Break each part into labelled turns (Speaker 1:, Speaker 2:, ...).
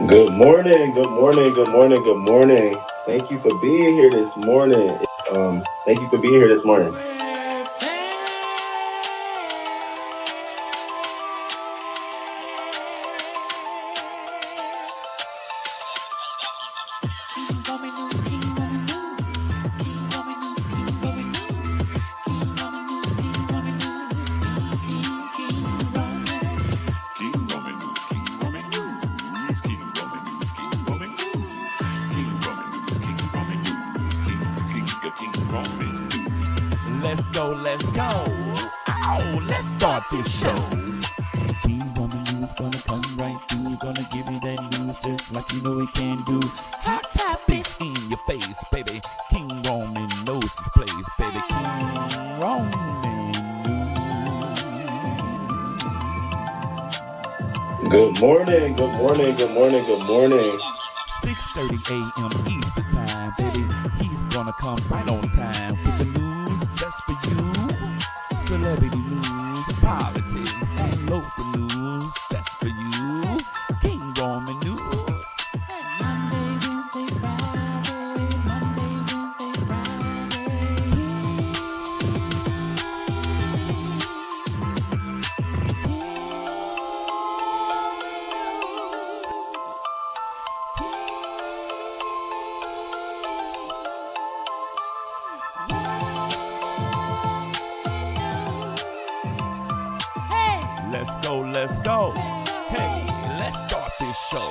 Speaker 1: Good morning, good morning, good morning, good morning. Thank you for being here this morning. Thank you for being here this morning.
Speaker 2: Let's go. Ow, let's start this show. King Woman News gonna come right through. Gonna give you that news just like you know it can do. Hot topics in your face, baby. King Roman knows his place, baby. King Roman News.
Speaker 1: Good morning, good morning, good morning, good morning.
Speaker 2: 6:30 a.m. Eastern time, baby. He's gonna come right on time with the news just for you. Celebrity news, politics, and local news just for you. King Roman News. Monday, Wednesday, Friday. Monday, Wednesday, Friday. Let's go. Hey, let's start this show.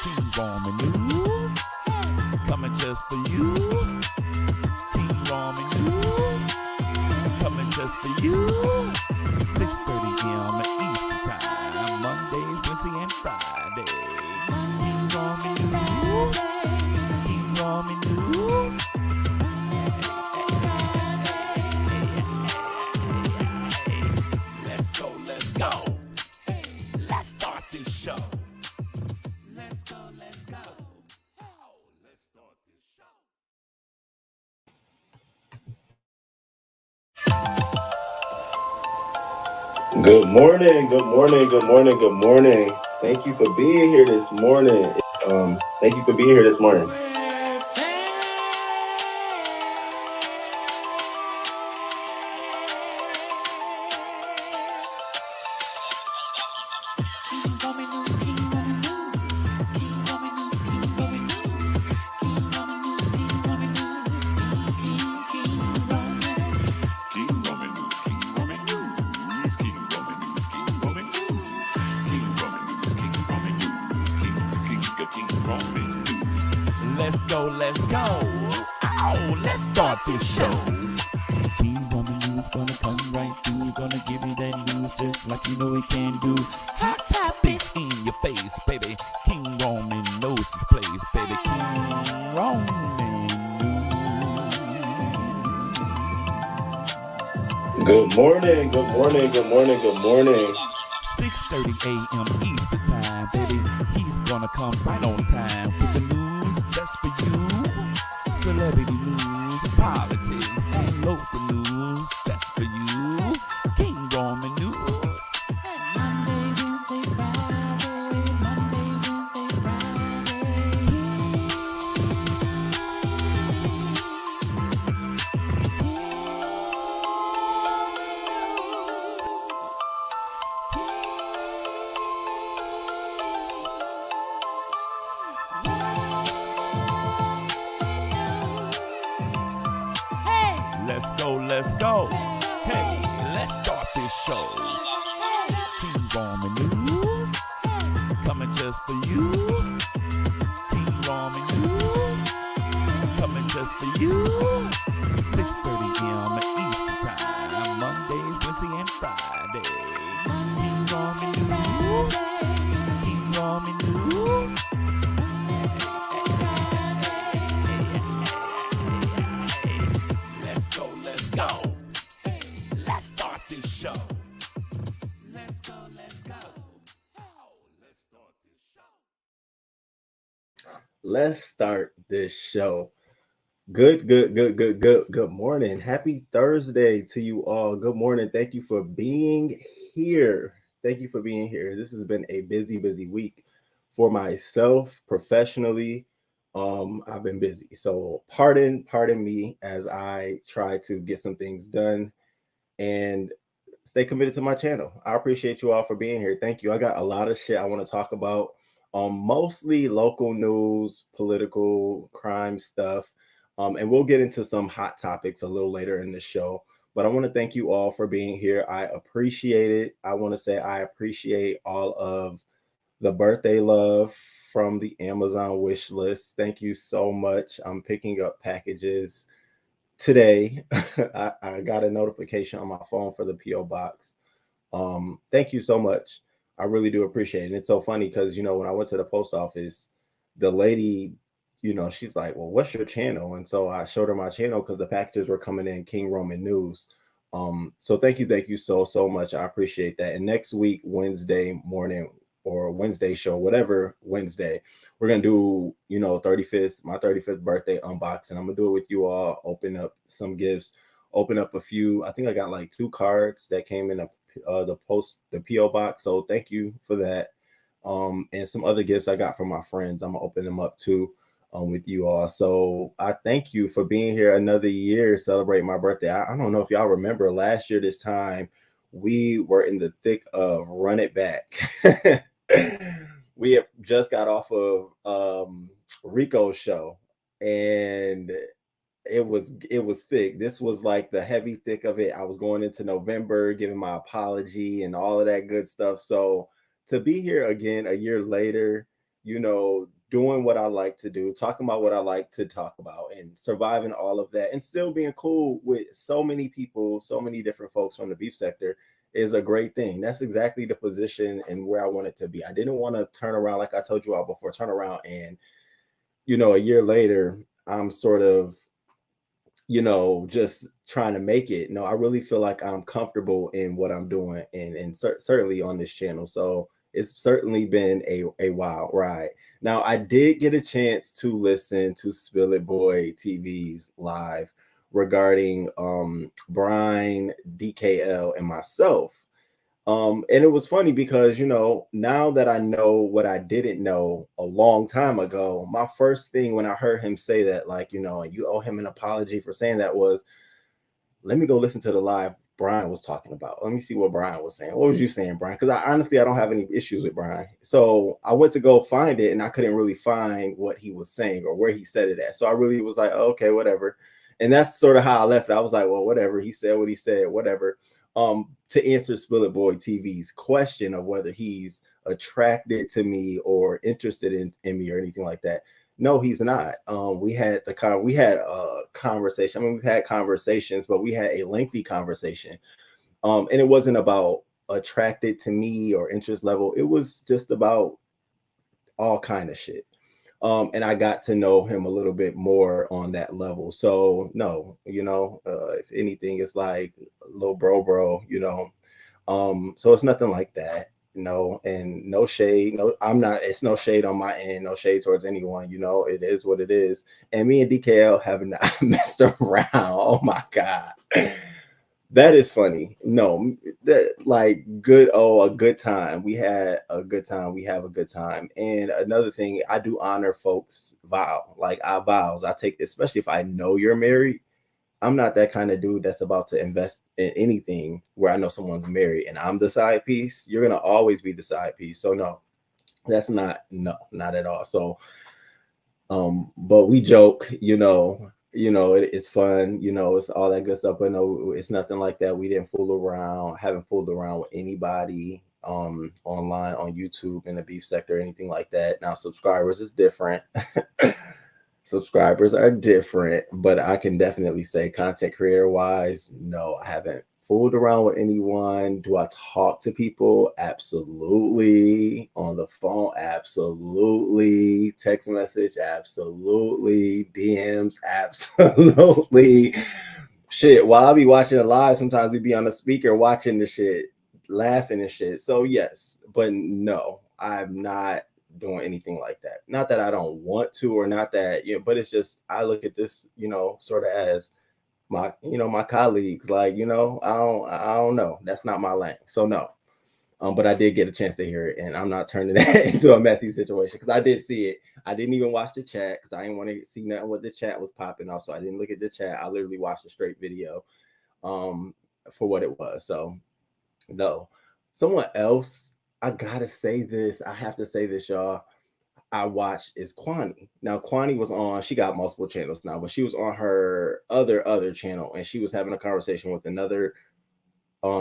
Speaker 2: King Roman News, coming just for you. King Roman News, coming just for you. 6:30 a.m. Eastern time, Monday, Wednesday, and Friday. King Roman News, King Roman News.
Speaker 1: Good morning, good morning, good morning, good morning. Thank you for being here this morning. Thank you for being here this morning.
Speaker 2: Let's go. Ow, let's start this show. King Roman News gonna come right through. Gonna give you that news just like you know it can do. Hot topics in your face, baby. King Roman knows his place, baby. King Roman News.
Speaker 1: Good morning, good morning, good morning, good morning.
Speaker 2: 6:30 a.m. Eastern time, baby. He's gonna come right on time with the news just for you. Celebrity news, politics, and local news just for you. King Roman News. Monday, Wednesday, Friday. Monday, Wednesday, Friday. Let's go. Hey, let's start this show. King Roman News, coming just for you. King Roman News, coming just for you. 6:30 a.m. Eastern time, Monday, Wednesday, and Friday. King Roman News, King Roman News.
Speaker 1: Let's start this show. Good morning. Happy Thursday to you all. Good morning. Thank you for being here. This has been a busy week for myself professionally, I've been busy. So pardon me as I try to get some things done and stay committed to my channel. I appreciate you all for being here. Thank you. I got a lot of shit I want to talk about. Mostly local news, political crime stuff. And we'll get into some hot topics a little later in the show. But I want to thank you all for being here. I appreciate it. I want to say I appreciate all of the birthday love from the Amazon wish list. Thank you so much. I'm picking up packages today. I got a notification on my phone for the PO box. Thank you so much. I really do appreciate it. And it's so funny because when I went to the post office, the lady, she's like, "Well, what's your channel?" And so I showed her my channel because the packages were coming in King Roman News. So thank you so much. I appreciate that. And next week, Wednesday morning or Wednesday show, whatever Wednesday, we're gonna do, 35th, my 35th birthday unboxing. I'm gonna do it with you all, open up some gifts, open up a few. I think I got like 2 cards that came in the PO box. So thank you for that. And some other gifts I got from my friends. I'm gonna open them up too, with you all. So I thank you for being here another year, celebrate my birthday. I don't know if y'all remember last year this time, we were in the thick of Run It Back. We had just got off of Rico's show, and it was thick. This was like the heavy thick of it. I was going into November, giving my apology and all of that good stuff. So to be here again a year later, doing what I like to do, talking about what I like to talk about, and surviving all of that, and still being cool with so many people, so many different folks from the beef sector is a great thing. That's exactly the position and where I wanted to be. I didn't want to turn around, like I told you all before, turn around and, a year later, I'm sort of just trying to make it. No, I really feel like I'm comfortable in what I'm doing, and certainly on this channel. So it's certainly been a wild ride. Now, I did get a chance to listen to Spill It Boy TV's live regarding Brian, DKL, and myself. And it was funny because, now that I know what I didn't know a long time ago, my first thing when I heard him say that, like, you owe him an apology for saying that, was, let me go listen to the live Brian was talking about. Let me see what Brian was saying. What was you saying, Brian? Because I don't have any issues with Brian. So I went to go find it and I couldn't really find what he was saying or where he said it at. So I really was like, oh, okay, whatever. And that's sort of how I left it. I was like, well, whatever. He said what he said, whatever. To answer Spill It Boy TV's question of whether he's attracted to me or interested in me or anything like that. No, he's not. We had a conversation. I mean, we've had conversations, but we had a lengthy conversation. And it wasn't about attracted to me or interest level. It was just about all kind of shit. And I got to know him a little bit more on that level. So no, if anything, it's like little bro, so it's nothing like that. No, and no shade. No, I'm not. It's no shade on my end. No shade towards anyone. It is what it is. And me and DKL have not messed around. Oh my god, that is funny. No, that like good. Oh, a good time. We had a good time. We have a good time. And another thing, I do honor folks' like our vows. I take, especially if I know you're married. I'm not that kind of dude that's about to invest in anything where I know someone's married and I'm the side piece. You're gonna always be the side piece. So no, that's not at all. So but we joke, it's fun, it's all that good stuff. But no, it's nothing like that. We didn't fool around, haven't fooled around with anybody online on YouTube in the beef sector or anything like that. Now subscribers is different. Subscribers are different, but I can definitely say content creator wise, no, I haven't fooled around with anyone. Do I talk to people? Absolutely. On the phone? Absolutely. Text message? Absolutely. DMs? Absolutely. Shit, while I be watching it live, sometimes we be on the speaker watching the shit, laughing and shit. So yes, but no, I'm not doing anything like that. Not that I don't want to, or not that, but it's just I look at this, sort of as my colleagues. Like, I don't know. That's not my lane. So no. But I did get a chance to hear it, and I'm not turning that into a messy situation because I did see it. I didn't even watch the chat because I didn't want to see nothing what the chat was popping off. So I didn't look at the chat. I literally watched a straight video um, for what it was. So no, someone else. I gotta say this. I have to say this, y'all. I watched is Kwani. Now Kwani was on. She got multiple channels now, but she was on her other channel, and she was having a conversation with another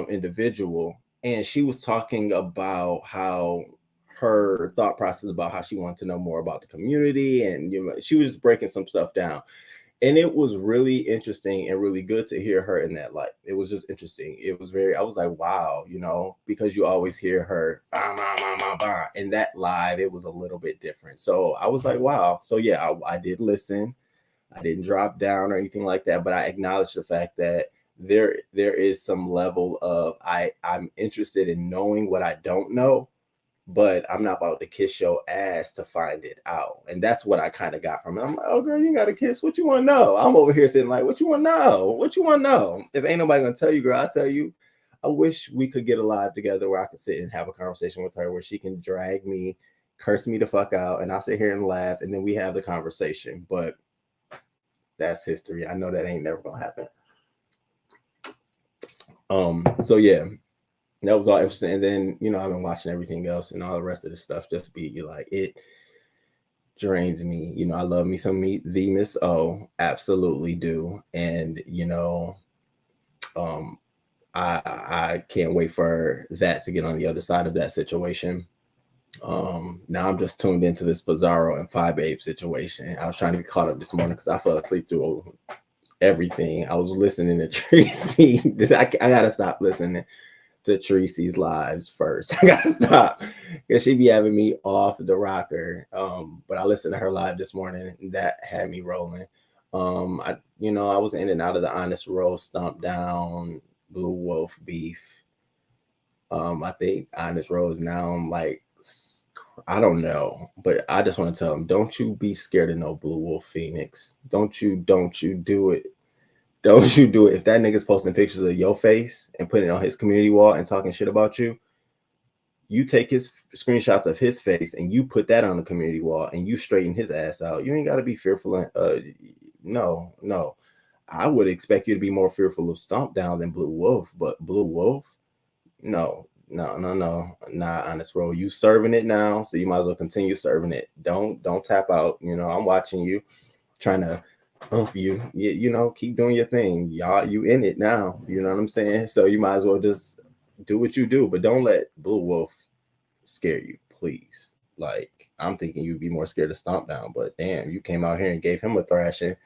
Speaker 1: individual, and she was talking about how her thought process about how she wanted to know more about the community, and she was just breaking some stuff down, and it was really interesting and really good to hear her in that light. It was just interesting. It was very. I was like, wow, because you always hear her bah, bah, bah, bah, bah. In that live, it was a little bit different. So I was like, wow. So yeah, I did listen. I didn't drop down or anything like that, but I acknowledge the fact that there is some level of I'm interested in knowing what I don't know, but I'm not about to kiss your ass to find it out. And that's what I kind of got from it. I'm like, oh girl, you got to kiss. What you want to know? I'm over here sitting like, what you want to know? What you want to know? If ain't nobody gonna tell you, girl, I'll tell you. I wish we could get a live together where I could sit and have a conversation with her where she can drag me, curse me the fuck out, and I'll sit here and laugh, and then we have the conversation. But that's history. I know that ain't never gonna happen. So yeah, that was all interesting. And then, I've been watching everything else and all the rest of the stuff just to be like, it drains me. I love me some the Miss O, absolutely do. And, I can't wait for that to get on the other side of that situation. Now I'm just tuned into this Bizarro and 5 Babe situation. I was trying to get caught up this morning because I fell asleep through everything. I was listening to Tracy. I gotta stop listening to Tracy's lives first. I gotta stop because she be having me off the rocker. But I listened to her live this morning, and that had me rolling. I was in and out of the Honest Roast, Stomp Down, Blue Wolf beef. I think Honest Rose now I'm like, I don't know, but I just want to tell him, don't you be scared of no Blue Wolf Phoenix. Don't you do it. Don't you do it. If that nigga's posting pictures of your face and putting it on his community wall and talking shit about you, you take his screenshots of his face and you put that on the community wall and you straighten his ass out. You ain't got to be fearful. No. I would expect you to be more fearful of Stomp Down than Blue Wolf, but Blue Wolf, no. Nah, Honest Roll. You serving it now, so you might as well continue serving it. Don't tap out. I'm watching you, trying to hump you. Keep doing your thing. Y'all, you in it now. You know what I'm saying? So you might as well just do what you do, but don't let Blue Wolf scare you, please. Like, I'm thinking you'd be more scared of Stomp Down, but damn, you came out here and gave him a thrashing.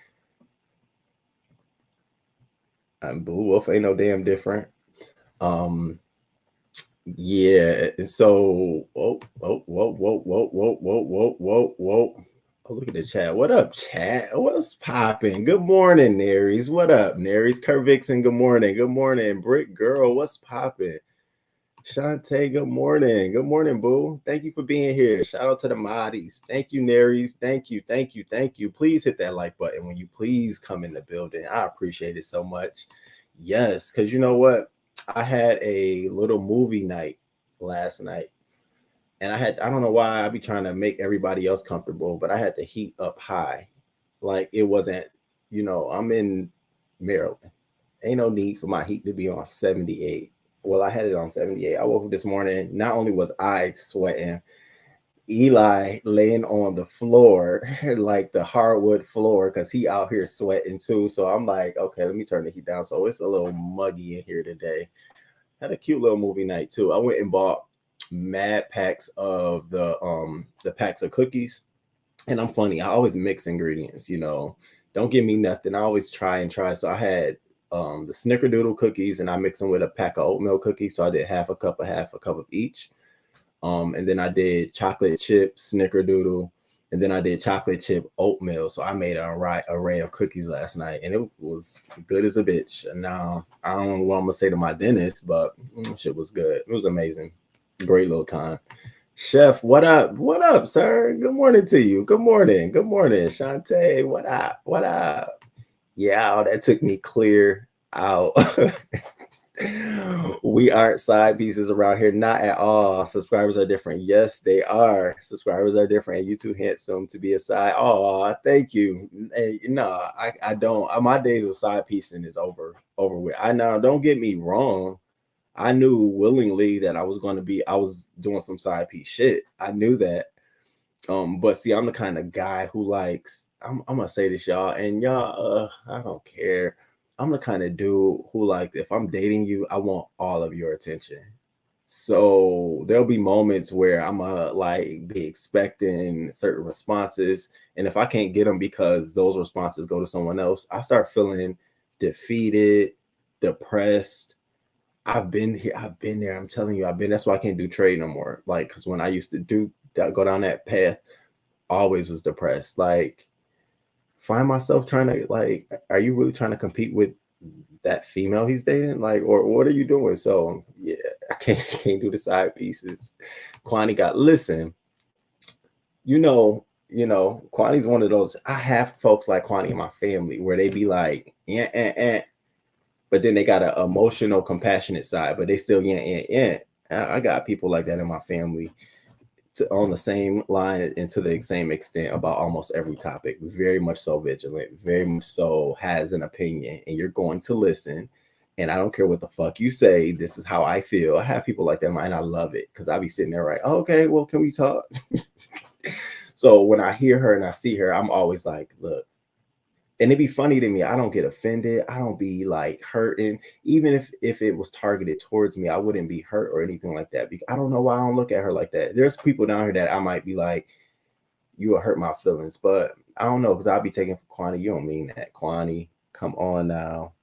Speaker 1: And Blue Wolf ain't no damn different. Yeah, so whoa. Oh, look at the chat. What up, chat? What's popping? Good morning, Naries. What up, Naries? Kurt Vixen, good morning. Good morning, Brick Girl. What's popping? Shantae, good morning. Good morning, boo. Thank you for being here. Shout out to the Moddies. Thank you, Naries. Thank you. Please hit that like button when you please come in the building. I appreciate it so much. Yes, because you know what? I had a little movie night last night, and I don't know why I be trying to make everybody else comfortable, but I had the heat up high. Like, it wasn't, I'm in Maryland. Ain't no need for my heat to be on 78. Well, I had it on 78. I woke up this morning. Not only was I sweating, Eli laying on the floor, like the hardwood floor, because he out here sweating too. So I'm like, okay, let me turn the heat down. So it's a little muggy in here today. Had a cute little movie night too. I went and bought mad packs of the packs of cookies. And I'm funny. I always mix ingredients, Don't give me nothing. I always try. So I had the snickerdoodle cookies, and I mixed them with a pack of oatmeal cookies. So I did half a cup of each. And then I did chocolate chip snickerdoodle, and then I did chocolate chip oatmeal. So I made an array of cookies last night, and it was good as a bitch. And now I don't know what I'm gonna say to my dentist, but shit was good. It was amazing. Great little time. Chef, what up? What up, sir? Good morning to you. Good morning. Good morning, Shantae. What up? What up? Yeah, that took me clear out. We aren't side pieces around here, not at all. Subscribers are different. Yes, they are. Subscribers are different. And you too handsome to be a side. Oh, thank you. Hey, no, I don't. My days of side piecing is over with. I know. Don't get me wrong. I knew willingly that I was doing some side piece shit. I knew that. But see, I'm the kind of guy who likes, I'm gonna say this, y'all, and y'all, I don't care. I'm the kind of dude who, like, if I'm dating you, I want all of your attention. So there'll be moments where I'm like be expecting certain responses, and if I can't get them because those responses go to someone else, I start feeling defeated, depressed. I've been here, I've been there. I'm telling you, I've been. That's why I can't do trade no more. Like, because when I used to do that, go down that path, always was depressed. Like, find myself trying to, like, are you really trying to compete with that female he's dating? Like, or what are you doing? So yeah, I can't do the side pieces. Kwani got listen, Kwani's one of those. I have folks like Kwani in my family where they be like, yeah, but then they got an emotional, compassionate side, but they still yeah. I got people like that in my family on the same line and to the same extent about almost every topic. Very much so vigilant, very much so has an opinion, and you're going to listen. And I don't care what the fuck you say. This is how I feel. I have people like that in mind. I love it because I be sitting there right. Oh, okay, well, can we talk? So when I hear her and I see her, I'm always like, look, and it'd be funny to me. I don't get offended. I don't be like hurting. Even if it was targeted towards me, I wouldn't be hurt or anything like that. Because I don't know why I don't look at her like that. There's people down here that I might be like, you will hurt my feelings, but I don't know because I'll be taking for Kwani. You don't mean that, Kwani. Come on now.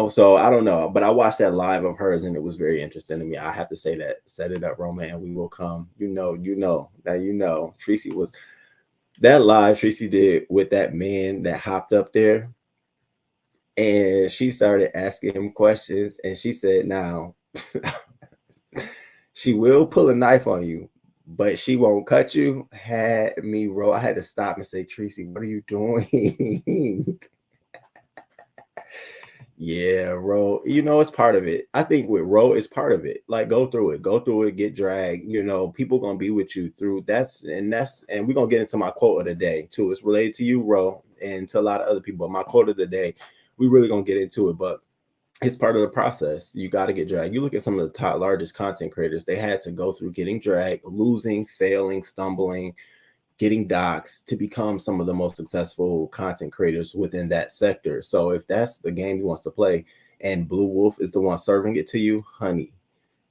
Speaker 1: So I don't know. But I watched that live of hers and it was very interesting to me. I have to say that. Set it up, Roman, and we will come. Now Tracy was that live Tracy did with that man that hopped up there, and she started asking him questions, and she said, "Now, she will pull a knife on you, but she won't cut you." Had me roll. I had to stop and say, "Tracy, what are you doing?" Yeah, Ro. It's part of it. I think with Ro, it's part of it. Like, go through it, get dragged. People gonna be with you through and we're gonna get into my quote of the day too. It's related to you, Ro, and to a lot of other people. But my quote of the day, we really gonna get into it, but it's part of the process. You got to get dragged. You look at some of the top largest content creators, they had to go through getting dragged, losing, failing, stumbling, getting docs to become some of the most successful content creators within that sector. So if that's the game he wants to play and Blue Wolf is the one serving it to you, honey,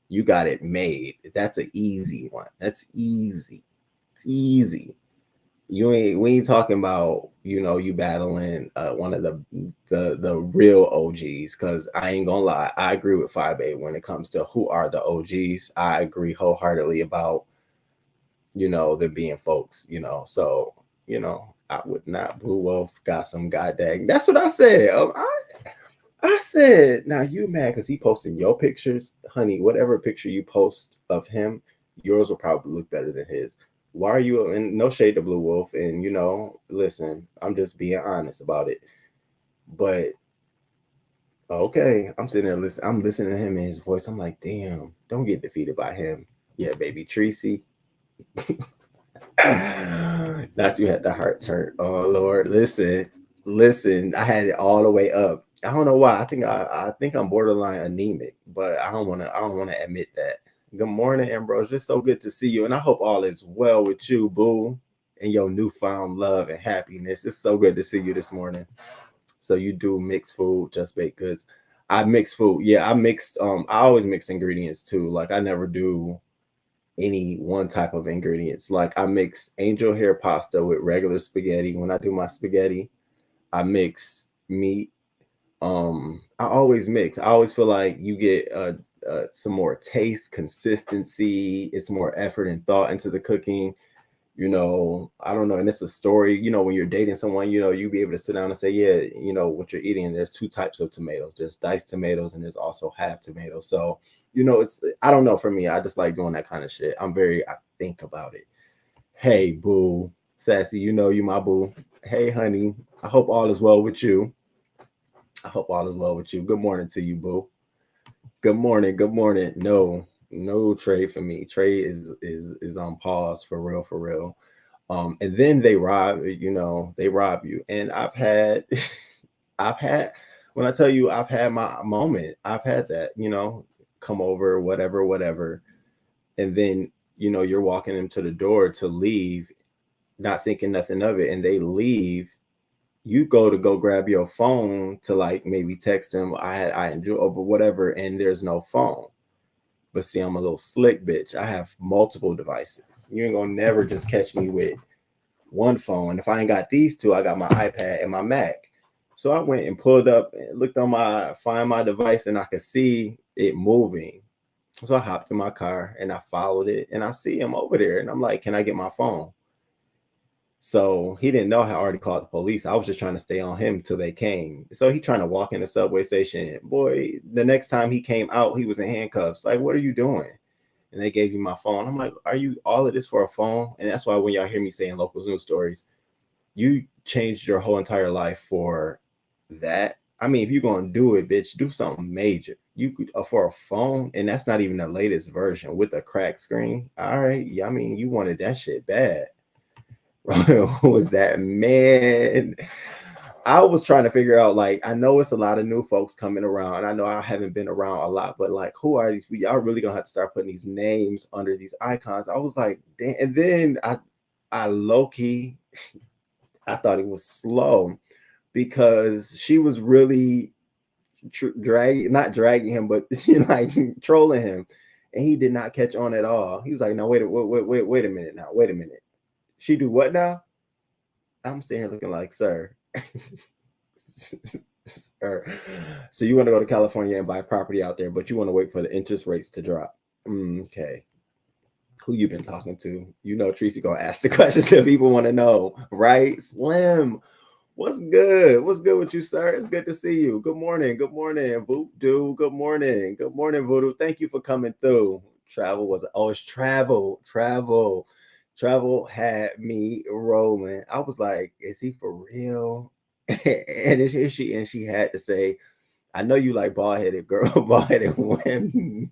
Speaker 1: you got it made. That's an easy one. That's easy. It's easy. We ain't talking about you battling one of the real OGs, because I ain't gonna lie, I agree with 5A when it comes to who are the OGs. I agree wholeheartedly about them being folks, so I would not. Blue Wolf got some goddamn. That's what I said. I said, now you mad because he posting your pictures, honey. Whatever picture you post of him, yours will probably look better than his. Why are you? And no shade to Blue Wolf, and listen, I'm just being honest about it. But okay, I'm sitting there listening. I'm listening to him and his voice. I'm like, damn, don't get defeated by him. Yeah, baby, Tracy. Not you had the heart turn. Oh Lord, listen. I had it all the way up. I don't know why. I think I'm borderline anemic, but I don't want to admit that. Good morning, Ambrose. Just so good to see you, and I hope all is well with you, boo, and your newfound love and happiness. It's so good to see you this morning. So you do mix food, just baked goods. I mix food. Yeah, I mixed. I always mix ingredients too. Like, I never do any one type of ingredients. Like, I mix angel hair pasta with regular spaghetti. When I do my spaghetti, I mix meat. I always mix. I always feel like you get some more taste, consistency. It's more effort and thought into the cooking. I don't know. And it's a story. When you're dating someone, you be able to sit down and say, yeah, what you're eating. There's two types of tomatoes. There's diced tomatoes and there's also half tomatoes. So I don't know, for me, I just like doing that kind of shit. I think about it. Hey, boo, sassy, you my boo. Hey, honey, I hope all is well with you. I hope all is well with you. Good morning to you, boo. Good morning. Good morning. No trade for me. Trade is on pause for real, for real. And then they rob you. And I've had I've had when I tell you I've had my moment, I've had that, come over, whatever, whatever. And then, you're walking them to the door to leave, not thinking nothing of it, and they leave. You go grab your phone to like maybe text them, I enjoy, or whatever, and there's no phone. But see, I'm a little slick bitch. I have multiple devices. You ain't gonna never just catch me with one phone. If I ain't got these two, I got my iPad and my Mac. So I went and pulled up and looked on find my device, and I could see it moving. So I hopped in my car and I followed it, and I see him over there, and I'm like, "Can I get my phone?" So he didn't know I already called the police. I was just trying to stay on him till they came. So he trying to walk in the subway station. Boy, the next time he came out, he was in handcuffs. Like, what are you doing? And they gave me my phone. I'm like, are you all of this for a phone? And that's why when y'all hear me saying local news stories, you changed your whole entire life for that. I mean, if you're gonna do it, bitch, do something major. You could for a phone, and that's not even the latest version with a crack screen. All right, yeah, I mean, you wanted that shit bad. Who was that, man? I was trying to figure out, like, I know it's a lot of new folks coming around, and I know I haven't been around a lot, but like, who are these people? Y'all really gonna have to start putting these names under these icons. I was like, damn. And then I low key, I thought it was slow because she was really not dragging him, but like trolling him, and he did not catch on at all. He was like, "No, wait a minute now. Wait a minute. She do what now?" I'm sitting here looking like, "Sir, sir. So you want to go to California and buy property out there, but you want to wait for the interest rates to drop?" Okay. Who you been talking to? Tracy gonna ask the questions that people want to know, right? Slim, what's good? What's good with you, sir? It's good to see you. Good morning. Good morning, Voodoo. Good morning. Good morning, Voodoo. Thank you for coming through. It's travel had me rolling. I was like, is he for real? And she had to say, I know you like bald headed girl, bald headed women.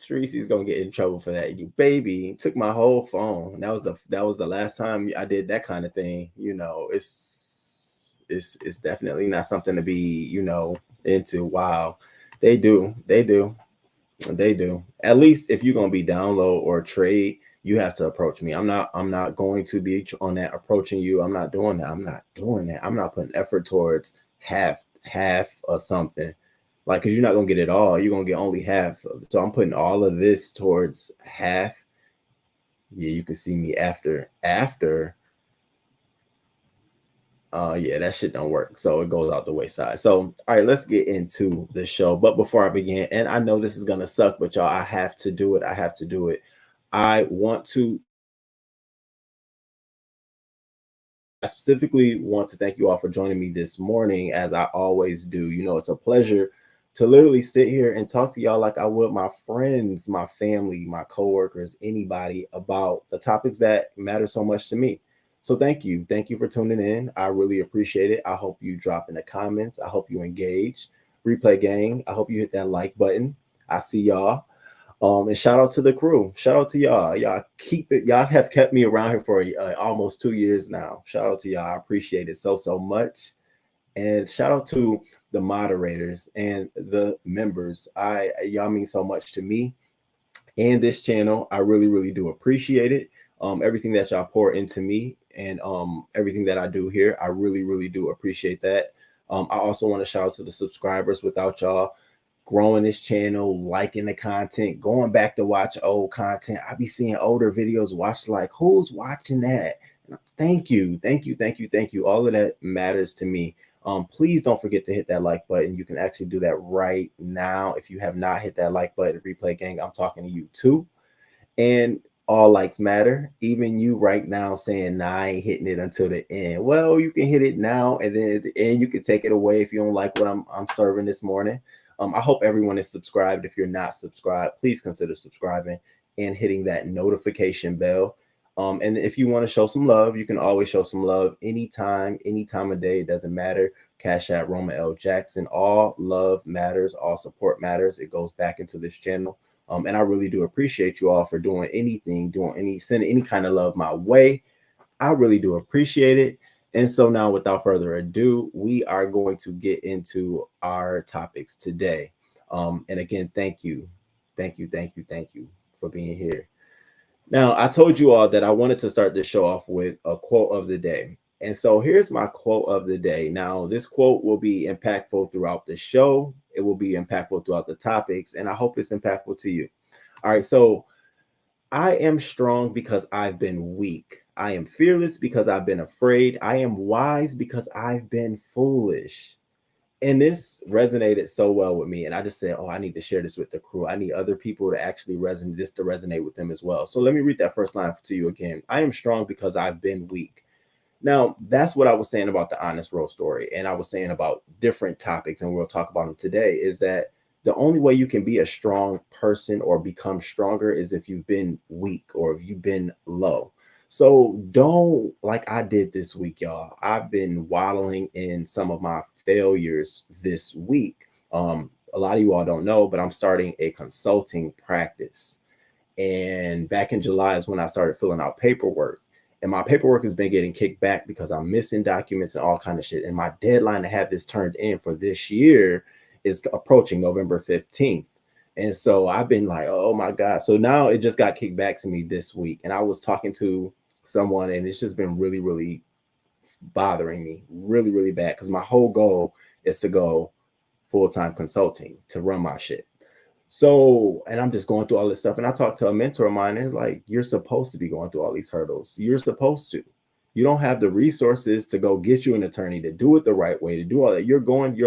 Speaker 1: Tracy's gonna get in trouble for that. You baby took my whole phone. That was the last time I did that kind of thing. It's definitely not something to be into. Wow, they do. At least if you're gonna be download or trade, you have to approach me. I'm not going to be on that approaching you. I'm not doing that. I'm not putting effort towards half or something. Like, because you're not gonna get it all. You're gonna get only half of it. So I'm putting all of this towards half. Yeah, you can see me after. Yeah, that shit don't work. So it goes out the wayside. So all right, let's get into the show. But before I begin, and I know this is gonna suck, but y'all, I have to do it. I specifically want to thank you all for joining me this morning, as I always do. It's a pleasure to literally sit here and talk to y'all like I would my friends, my family, my coworkers, anybody, about the topics that matter so much to me. So thank you. Thank you for tuning in. I really appreciate it. I hope you drop in the comments. I hope you engage. Replay gang, I hope you hit that like button. I see y'all. And shout out to the crew. Shout out to y'all. Y'all keep it. Y'all have kept me around here for almost 2 years now. Shout out to y'all. I appreciate it so much. And shout out to the moderators and the members. Y'all mean so much to me and this channel. I really do appreciate it. Everything that y'all pour into me, and everything that I do here, I really do appreciate that. I also want to shout out to the subscribers. Without y'all, growing this channel, liking the content, going back to watch old content. I be seeing older videos, watch like, who's watching that? Thank you. All of that matters to me. Please don't forget to hit that like button. You can actually do that right now. If you have not hit that like button, replay gang, I'm talking to you too. And all likes matter. Even you right now saying, nah, I ain't hitting it until the end. Well, you can hit it now, and then at the end you can take it away if you don't like what I'm serving this morning. I hope everyone is subscribed. If you're not subscribed, please consider subscribing and hitting that notification bell. And if you want to show some love, you can always show some love anytime, any time of day. It doesn't matter. Cash App Roma L. Jackson. All love matters. All support matters. It goes back into this channel. And I really do appreciate you all for doing anything, sending any kind of love my way. I really do appreciate it. And so now, without further ado, we are going to get into our topics today. And again, thank you for being here. Now, I told you all that I wanted to start this show off with a quote of the day. And so here's my quote of the day. Now, this quote will be impactful throughout the show. It will be impactful throughout the topics, and I hope it's impactful to you. All right, so I am strong because I've been weak. I am fearless because I've been afraid. I am wise because I've been foolish. And this resonated so well with me. And I just said, oh, I need to share this with the crew. I need other people to actually resonate with them as well. So let me read that first line to you again. I am strong because I've been weak. Now, that's what I was saying about the honest road story. And I was saying about different topics, and we'll talk about them today, is that the only way you can be a strong person or become stronger is if you've been weak or if you've been low. So don't, like I did this week, y'all. I've been waddling in some of my failures this week. A lot of you all don't know, but I'm starting a consulting practice. And back in July is when I started filling out paperwork. And my paperwork has been getting kicked back because I'm missing documents and all kind of shit. And my deadline to have this turned in for this year is approaching November 15th. And so I've been like, oh my God. So now it just got kicked back to me this week. And I was talking to someone, and it's just been really, really bothering me really, really bad, because my whole goal is to go full-time consulting to run my shit. So, and I'm just going through all this stuff. And I talked to a mentor of mine, and it's like, you're supposed to be going through all these hurdles. You're supposed to. You don't have the resources to go get you an attorney, to do it the right way, to do all that. You're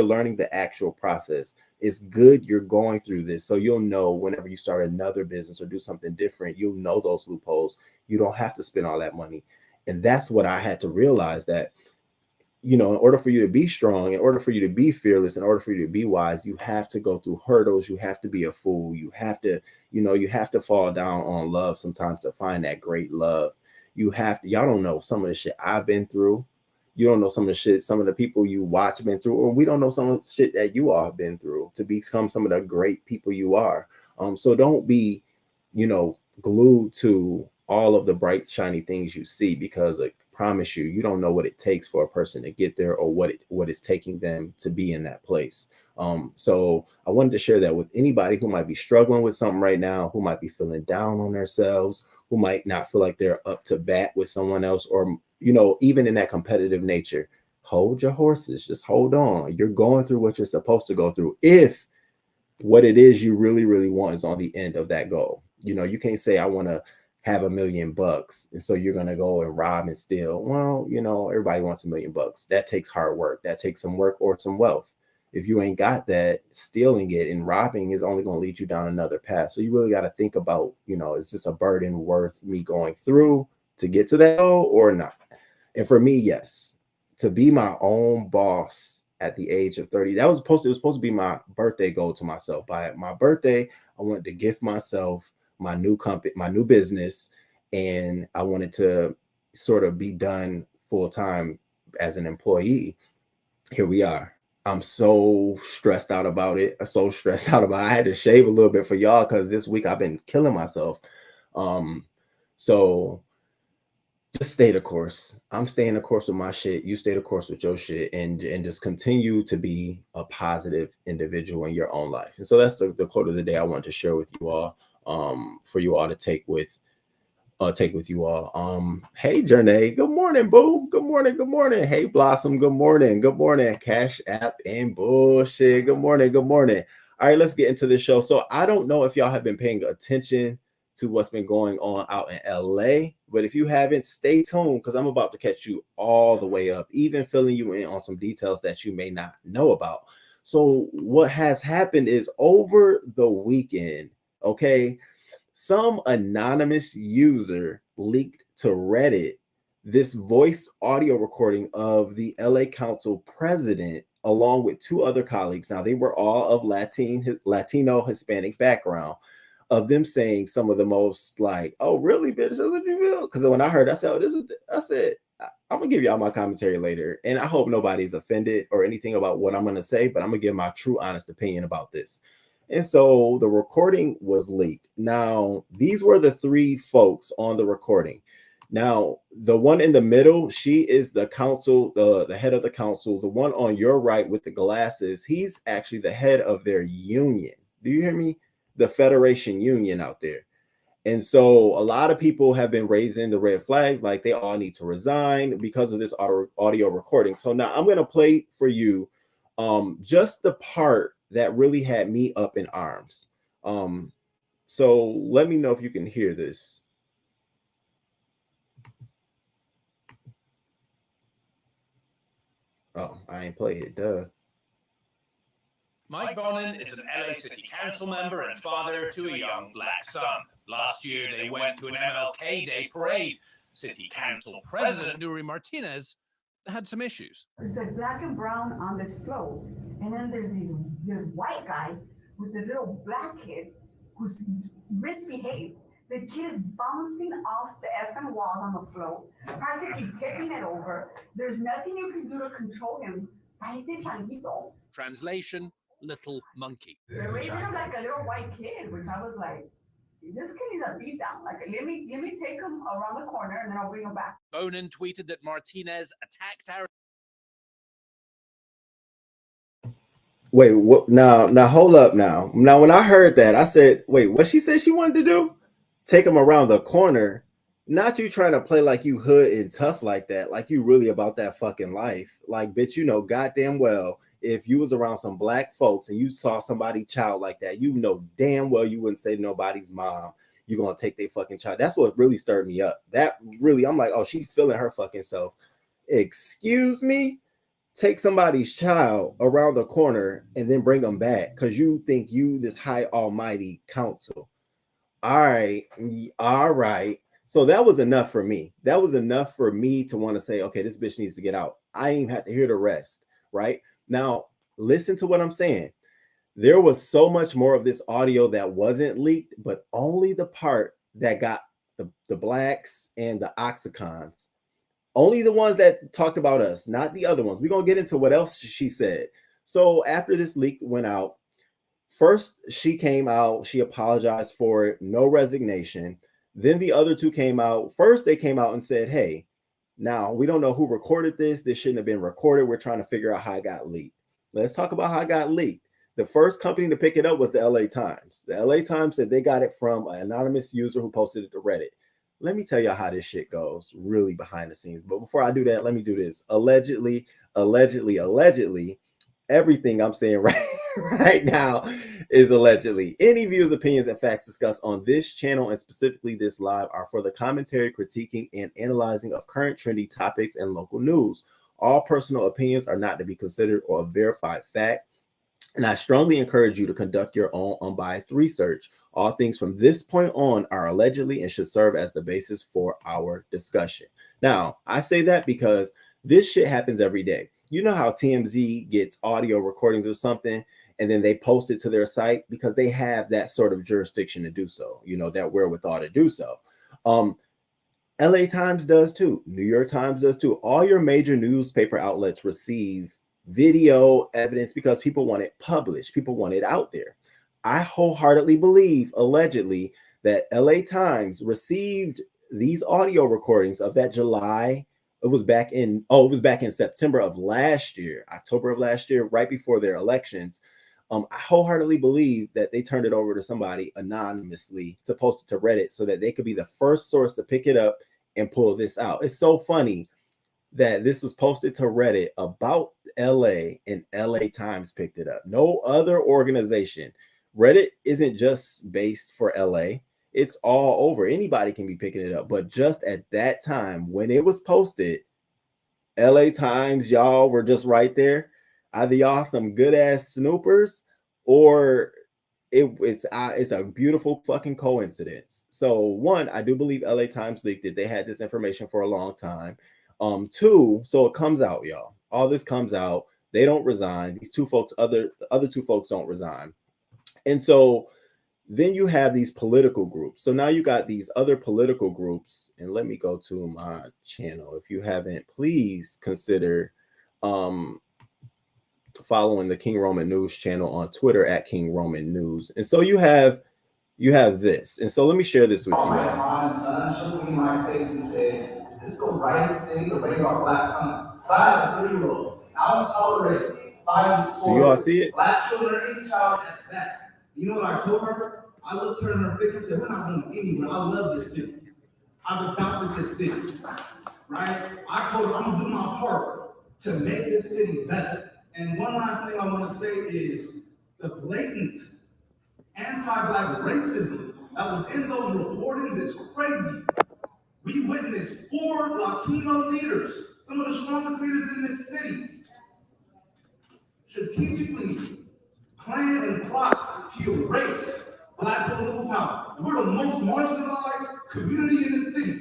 Speaker 1: learning the actual process. It's good you're going through this, so you'll know whenever you start another business or do something different, you'll know those loopholes. You don't have to spend all that money. And that's what I had to realize, that, in order for you to be strong, in order for you to be fearless, in order for you to be wise, you have to go through hurdles. You have to be a fool. You have to, you have to fall down on love sometimes to find that great love. Y'all don't know some of the shit I've been through. You don't know some of the shit some of the people you watch been through, or we don't know some of the shit that you all have been through to become some of the great people you are. So don't be, glued to all of the bright, shiny things you see, because I promise you, you don't know what it takes for a person to get there, or what is taking them to be in that place. So I wanted to share that with anybody who might be struggling with something right now, who might be feeling down on themselves, who might not feel like they're up to bat with someone else, or, even in that competitive nature. Hold your horses, just hold on. You're going through what you're supposed to go through, if what it is you really, really want is on the end of that goal. You can't say, I want to have $1 million, and so you're going to go and rob and steal. Well, everybody wants $1 million. That takes hard work. That takes some work or some wealth. If you ain't got that, stealing it and robbing is only going to lead you down another path. So you really got to think about, is this a burden worth me going through to get to that goal or not? And for me, yes, to be my own boss at the age of 30, it was supposed to be my birthday goal to myself. By my birthday, I wanted to gift myself my new company, my new business, and I wanted to sort of be done full time as an employee. Here we are. I'm so stressed out about it. I had to shave a little bit for y'all, because this week I've been killing myself. So just stay the course. I'm staying the course with my shit. You stay the course with your shit, and just continue to be a positive individual in your own life. And so that's the quote of the day I wanted to share with you all, for you all to take with you all. Hey Jernay, good morning, boo. Good morning. Hey Blossom, good morning. Cash App and bullshit. Good morning. All right, let's get into the show. So I don't know if y'all have been paying attention to what's been going on out in LA, but if you haven't, stay tuned, because I'm about to catch you all the way up, even filling you in on some details that you may not know about. So what has happened is, over the weekend, okay, some anonymous user leaked to Reddit this voice audio recording of the LA Council president, along with two other colleagues. Now, they were all of Latino Hispanic background. of them saying some of the most like, "Oh, really, bitch? That's what you feel?" Because when I heard, I said, "Oh, this is," I said, "I'm gonna give y'all my commentary later, and I hope nobody's offended or anything about what I'm gonna say, but I'm gonna give my true, honest opinion about this." And so the recording was leaked. Now, these were the three folks on the recording. Now, the one in the middle, she is the council, the head of the council. The one on your right with the glasses, he's actually the head of their union. Do you hear me? The Federation Union out there. And so a lot of people have been raising the red flags, like they all need to resign because of this audio recording. So now I'm going to play for you just the part that really had me up in arms. Um, so let me know if you can hear this. Oh, I ain't play it, duh.
Speaker 3: Mike Bonin is an LA City Council member and father to a young black son. Last year, they went to an MLK Day parade. City Council President Nury Martinez had some issues.
Speaker 4: It's like black and brown on this float, and then there's this white guy with this little black kid who's misbehaved. The kid is bouncing off the effing walls on the float, practically tipping it over. There's nothing you can do to control him. Parece changuito.
Speaker 3: Translation: little monkey.
Speaker 4: They're raising him like a little white kid, which I was like, this kid needs a beat down. Like, let me take him around the corner and then I'll bring him back.
Speaker 3: Bonin tweeted that Martinez attacked our.
Speaker 1: Wait, what? Now, hold up. Now, when I heard that, I said, "Wait, what she said she wanted to do? Take him around the corner? Not you trying to play like you hood and tough like that, like you really about that fucking life. Like, bitch, you know goddamn well if you was around some black folks and you saw somebody child like that, you know damn well you wouldn't say to nobody's mom, you're gonna take their fucking child. That's what really stirred me up. That really, I'm like, oh, she feeling her fucking self. Excuse me? Take somebody's child around the corner and then bring them back because you think you this high almighty council. All right, all right. So that was enough for me. That was enough for me to want to say, okay, this bitch needs to get out. I didn't even have to hear the rest, right? Now, listen to what I'm saying. There was so much more of this audio that wasn't leaked, but only the part that got the blacks and the oxycons. Only the ones that talked about us, not the other ones. We're going to get into what else she said. So after this leak went out, first she came out, she apologized for it, no resignation. Then the other two came out. First, they came out and said, hey, now we don't know who recorded this. This shouldn't have been recorded. We're trying to figure out how it got leaked. Let's talk about how it got leaked. The first company to pick it up was the LA Times. The LA Times said they got it from an anonymous user who posted it to Reddit. Let me tell you how this shit goes really behind the scenes. But before I do that, let me do this. Allegedly, everything I'm saying right now is allegedly. Any views, opinions, and facts discussed on this channel and specifically this live are for the commentary, critiquing, and analyzing of current trendy topics and local news. All personal opinions are not to be considered or a verified fact. And I strongly encourage you to conduct your own unbiased research. All things from this point on are allegedly and should serve as the basis for our discussion. Now, I say that because this shit happens every day. You know how TMZ gets audio recordings or something, and then they post it to their site because they have that sort of jurisdiction to do so, you know, that wherewithal to do so. LA Times does too. New York Times does too. All your major newspaper outlets receive video evidence because people want it published. People want it out there. I wholeheartedly believe, allegedly, that LA Times received these audio recordings of that July. It was back in September of last year, October of last year, right before their elections. I wholeheartedly believe that they turned it over to somebody anonymously to post it to Reddit so that they could be the first source to pick it up and pull this out. It's so funny that this was posted to Reddit about LA and LA Times picked it up. No other organization. Reddit isn't just based for LA. It's all over. Anybody can be picking it up. But just at that time, when it was posted, LA Times, y'all were just right there. Either y'all some good ass snoopers or it's a beautiful fucking coincidence. So one, I do believe LA Times leaked it. They had this information for a long time. Two, so it comes out, y'all. All this comes out. They don't resign. These two folks, other two folks don't resign. And so Then you have these political groups. So now you got these other political groups, and let me go to my channel. If you haven't, please consider following the King Roman News channel on Twitter at King Roman News. And so you have this. And so let me share this with you.
Speaker 5: My son shook me in my face and said, "Is this the right city to raise our black son?" So I have a 3-year-old. I don't tolerate violence
Speaker 1: Do you all see it?
Speaker 5: black children, any child at that. You know what I told her? I looked her in her face and said, "We're not going anywhere. I love this city. I've adopted this city." Right? I told her I'm gonna do my part to make this city better. And one last thing I want to say is the blatant anti-black racism that was in those recordings is crazy. We witnessed 4 Latino leaders, some of the strongest leaders in this city, strategically plan and plot to erase black political power. We're the most marginalized community in this city.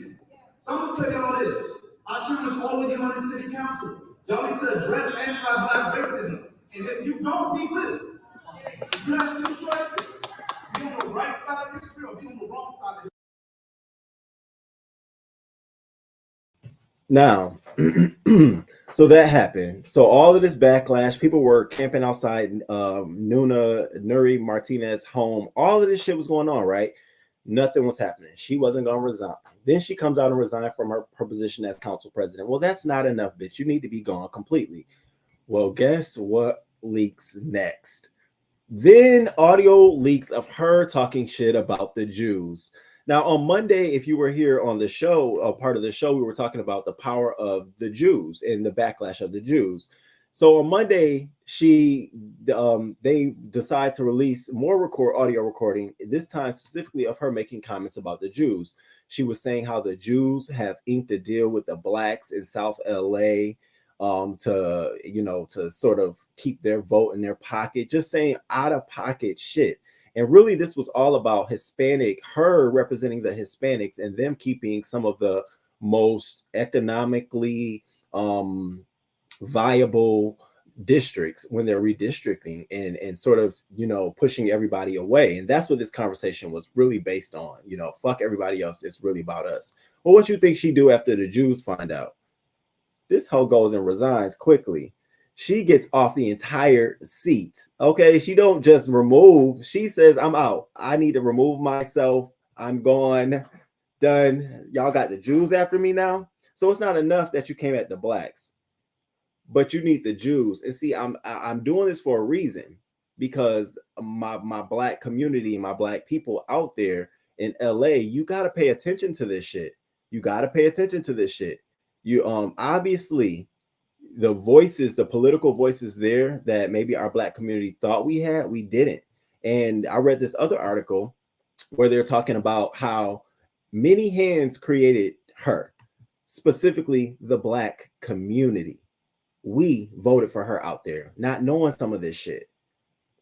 Speaker 5: So I'm gonna tell y'all this. Our children is always on this city council. Y'all need to address anti-black racism. And if you don't, be with it. You have 2 choices. Be on the right side of history or be on the wrong side of history.
Speaker 1: Now, so that happened. So all of this backlash, people were camping outside Nury Martinez home. All of this shit was going on, right? Nothing was happening. She wasn't going to resign. Then she comes out and resigns from her position as council president. Well, that's not enough, bitch. You need to be gone completely. Well, guess what leaks next? Then audio leaks of her talking shit about the Jews. Now, on Monday, if you were here on the show, part of the show, we were talking about the power of the Jews and the backlash of the Jews. So on Monday, they decide to release more audio recording, this time specifically of her making comments about the Jews. She was saying how the Jews have inked a deal with the blacks in South LA to sort of keep their vote in their pocket, just saying out of pocket shit. And really, this was all about her representing the Hispanics and them keeping some of the most economically viable districts when they're redistricting and sort of, pushing everybody away. And that's what this conversation was really based on. Fuck everybody else. It's really about us. Well, what you think she do after the Jews find out? This hoe goes and resigns quickly. She gets off the entire seat. Okay, she don't just remove. She says, "I'm out. I need to remove myself. I'm gone. Done. Y'all got the Jews after me now." So it's not enough that you came at the blacks, but you need the Jews. And see, I'm doing this for a reason, because my black community, my black people out there in LA, you got to pay attention to this shit. You Obviously, the political voices there that maybe our black community thought we had, we didn't. And I read this other article where they're talking about how many hands created her, specifically the black community. We voted for her out there, not knowing some of this shit.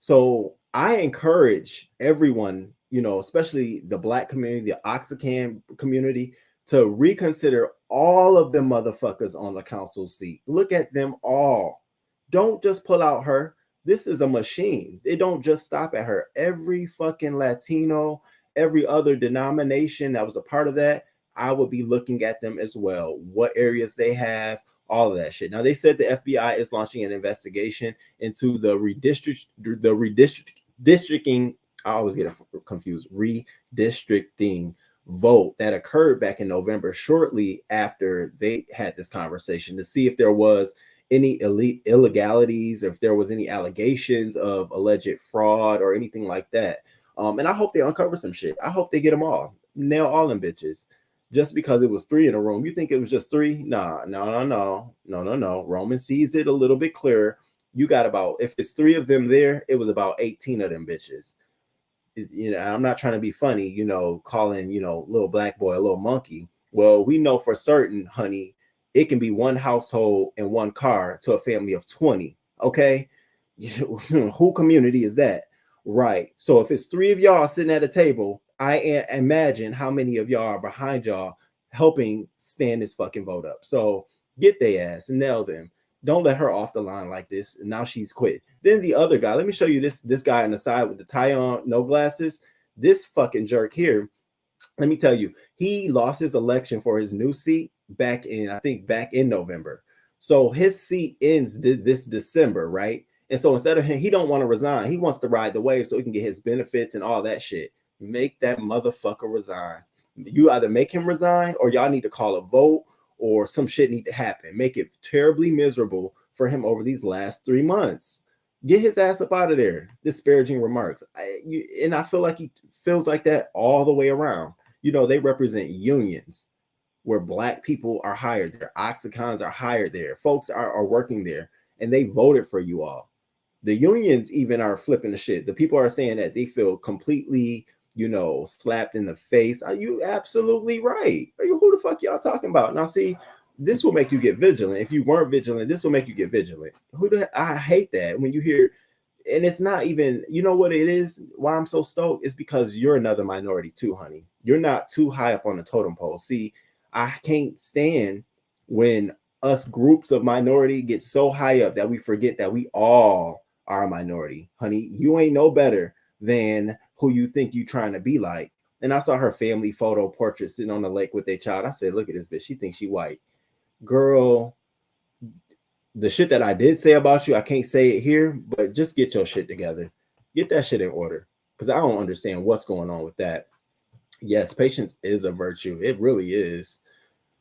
Speaker 1: So I encourage everyone, especially the black community, the Oxycan community, to reconsider all of the motherfuckers on the council seat. Look at them all. Don't just pull out her. This is a machine. They don't just stop at her. Every fucking Latino, every other denomination that was a part of that, I would be looking at them as well. What areas they have, all of that shit. Now, they said the FBI is launching an investigation into the redistricting. I always get confused. Redistricting vote that occurred back in November, shortly after they had this conversation, to see if there was any illegalities, if there was any allegations of alleged fraud or anything like that. And I hope they uncover some shit. I hope they get them all, nail all them bitches. Just because it was 3 in a room, you think it was just 3? No. Roman sees it a little bit clearer. You got if it's 3 of them there, it was about 18 of them bitches. I'm not trying to be funny, calling, little black boy a little monkey. Well, we know for certain, honey, it can be 1 household and 1 car to a family of 20. Okay. Who community is that? Right. So if it's 3 of y'all sitting at a table, I imagine how many of y'all are behind y'all helping stand this fucking vote up. So get their ass and nail them. Don't let her off the line like this. And now she's quit. Then the other guy, let me show you this guy on the side with the tie on, no glasses. This fucking jerk here, let me tell you, he lost his election for his new seat back in November. So his seat ends this December, right? And so instead of him, he don't want to resign. He wants to ride the wave so he can get his benefits and all that shit. Make that motherfucker resign. You either make him resign or y'all need to call a vote or some shit need to happen. Make it terribly miserable for him over these last 3 months. Get his ass up out of there. Disparaging remarks. And I feel like he feels like that all the way around. You know, they represent unions where black people are hired there. Oxycons are hired there. Folks are working there and they voted for you all. The unions even are flipping the shit. The people are saying that they feel completely, you know, slapped in the face. Are you absolutely right? Who the fuck y'all talking about? Now, see, this will make you get vigilant. If you weren't vigilant, this will make you get vigilant. I hate that when you hear, and it's not even, you know what it is, why I'm so stoked is because you're another minority too, honey. You're not too high up on the totem pole. See, I can't stand when us groups of minority get so high up that we forget that we all are a minority. Honey, you ain't no better than who you think you trying to be like. And I saw her family photo portrait sitting on the lake with their child. I said, look at this bitch. She thinks she white. Girl, the shit that I did say about you, I can't say it here, but just get your shit together. Get that shit in order. Because I don't understand what's going on with that. Yes, patience is a virtue. It really is.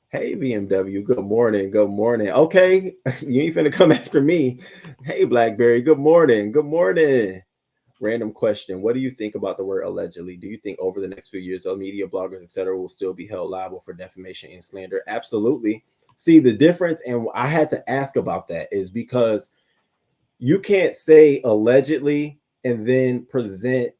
Speaker 1: Hey, BMW, good morning. Good morning. Okay, you ain't finna come after me. Hey, Blackberry, good morning. Good morning. Random question. What do you think about the word allegedly? Do you think over the next few years, media bloggers, etc., will still be held liable for defamation and slander? Absolutely. See, the difference, and I had to ask about that, is because you can't say allegedly and then present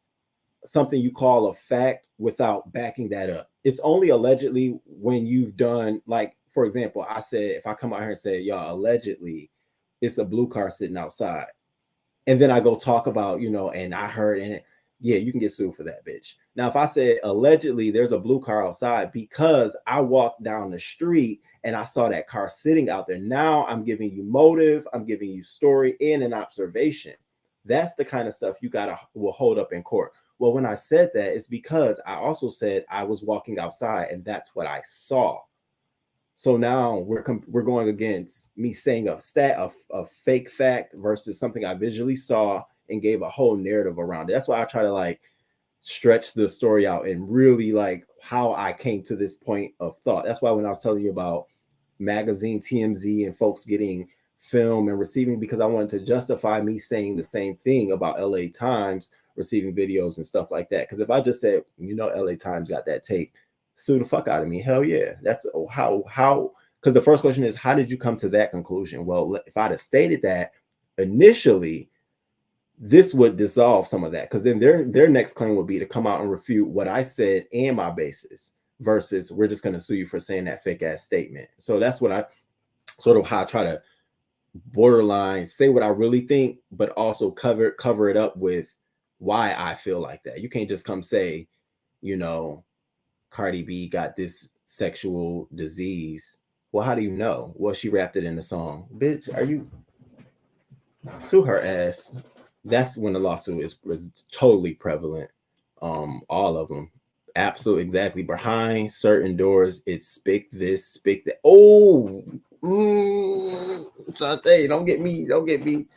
Speaker 1: something you call a fact without backing that up. It's only allegedly when you've done, like, for example, I said, if I come out here and say, y'all, allegedly, it's a blue car sitting outside. And then I go talk about, you know, and I heard, and yeah, you can get sued for that, bitch. Now, if I said allegedly there's a blue car outside because I walked down the street and I saw that car sitting out there, now I'm giving you motive, I'm giving you story and an observation. That's the kind of stuff you will hold up in court. Well, when I said that, it's because I also said I was walking outside and that's what I saw. So now we're going against me saying a fake fact versus something I visually saw and gave a whole narrative around it. That's why I try to like stretch the story out and really like how I came to this point of thought. That's why when I was telling you about magazine TMZ and folks getting film and receiving, because I wanted to justify me saying the same thing about LA Times receiving videos and stuff like that. Because if I just said, you know, LA Times got that tape, sue the fuck out of me. Hell yeah. That's how, because the first question is, how did you come to that conclusion? Well, if I'd have stated that initially, this would dissolve some of that, because then their next claim would be to come out and refute what I said and my basis, versus we're just going to sue you for saying that fake ass statement. So that's what I sort of how I try to borderline say what I really think, but also cover it up with why I feel like that. You can't just come say, you know, Cardi B got this sexual disease. Well, how do you know? Well, she rapped it in the song. Bitch, are you sue her ass? That's when the lawsuit is totally prevalent. All of them. Absolutely, exactly. Behind certain doors, it's speak this, speak that. Oh, Shantae, don't get me.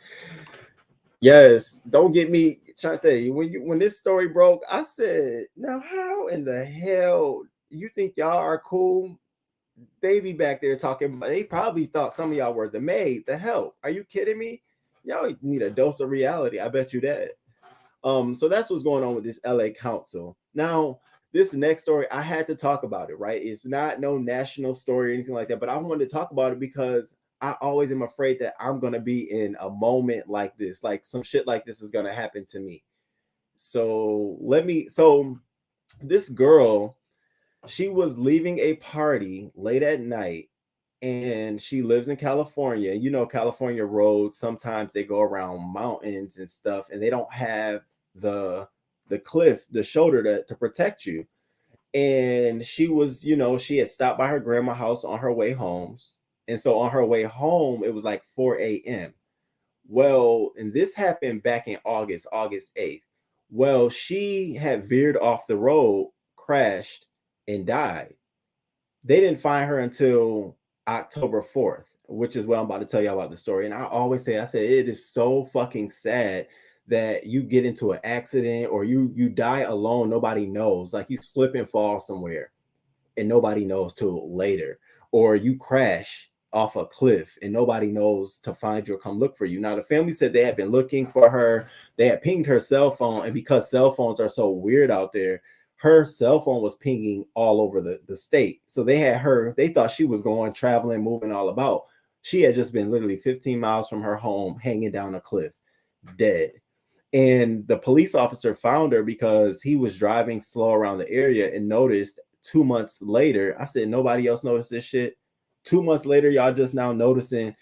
Speaker 1: Yes, don't get me. Shantae, when this story broke, I said, now how in the hell you think y'all are cool? They be back there talking, they probably thought some of y'all were the maid, the help. Are you kidding me? Y'all need a dose of reality. I bet you that. So that's what's going on with this LA council. Now, this next story, I had to talk about it, right? It's not no national story or anything like that, but I wanted to talk about it because I always am afraid that I'm going to be in a moment like this, like some shit like this is going to happen to me. So this girl, she was leaving a party late at night and she lives in California. You know, California roads, sometimes they go around mountains and stuff and they don't have the cliff, the shoulder to protect you. And she was, you know, she had stopped by her grandma's house on her way home. And so on her way home, it was like 4 a.m. Well, and this happened back in August 8th. Well, she had veered off the road, crashed, and died. They didn't find her until October 4th, which is what I'm about to tell you about the story. And I always say, I said, it is so fucking sad that you get into an accident or you die alone. Nobody knows. Like you slip and fall somewhere and nobody knows till later, or you crash off a cliff and nobody knows to find you or come look for you. Now the family said they had been looking for her. They had pinged her cell phone, and because cell phones are so weird out there, her cell phone was pinging all over the state. So they had her, they thought she was going traveling, moving all about. She had just been literally 15 miles from her home, hanging down a cliff, dead. And the police officer found her because he was driving slow around the area and noticed 2 months later. I said, nobody else noticed this shit. 2 months later, y'all just now noticing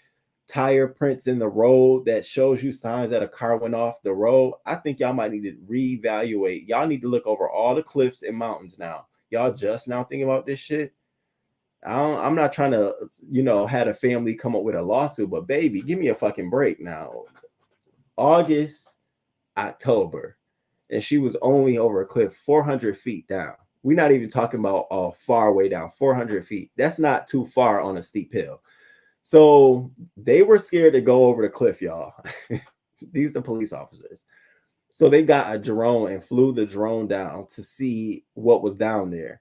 Speaker 1: tire prints in the road that shows you signs that a car went off the road. I think y'all might need to reevaluate. Y'all need to look over all the cliffs and mountains now. Y'all just now thinking about this shit. I'm not trying to, had a family come up with a lawsuit, but baby, give me a fucking break now. August, October, and she was only over a cliff 400 feet down. We're not even talking about far way down, 400 feet. That's not too far on a steep hill. So they were scared to go over the cliff, y'all. These are the police officers. So they got a drone and flew the drone down to see what was down there.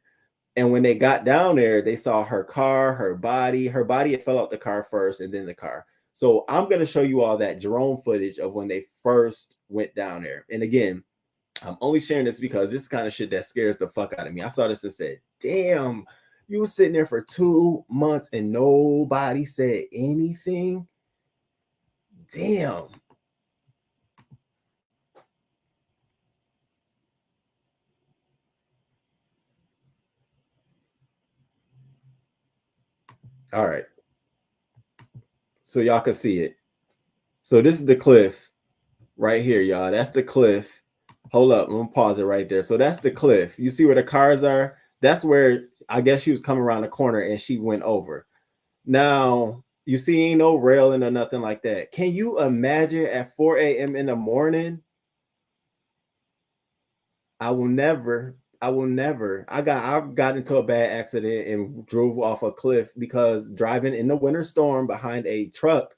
Speaker 1: And when they got down there, they saw her car, her body. Her body had fell out the car first and then the car. So I'm going to show you all that drone footage of when they first went down there. And again, I'm only sharing this because this kind of shit that scares the fuck out of me. I saw this and said, damn, you were sitting there for 2 months and nobody said anything. Damn. All right. So y'all can see it. So this is the cliff right here, y'all. That's the cliff. Hold up. I'm going to pause it right there. So that's the cliff. You see where the cars are? That's where I guess she was coming around the corner and she went over. Now, you see ain't no railing or nothing like that. Can you imagine at 4 a.m. in the morning? I will never. I've got into a bad accident and drove off a cliff because driving in the winter storm behind a truck,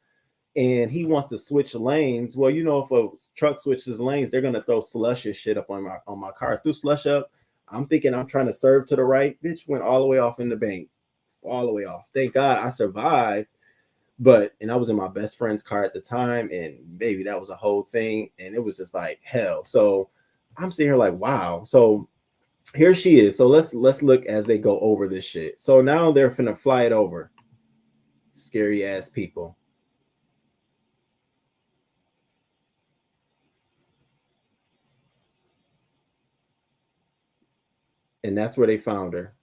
Speaker 1: and he wants to switch lanes. Well, if a truck switches lanes, they're gonna throw slush and shit up on my car. Threw slush up. I'm thinking I'm trying to serve to the right. Bitch went all the way off in the bank. All the way off. Thank God I survived. And I was in my best friend's car at the time, and baby, that was a whole thing. And it was just like hell. So I'm sitting here like, wow. So here she is. So let's look as they go over this shit. So now they're finna fly it over. Scary ass people. And that's where they found her.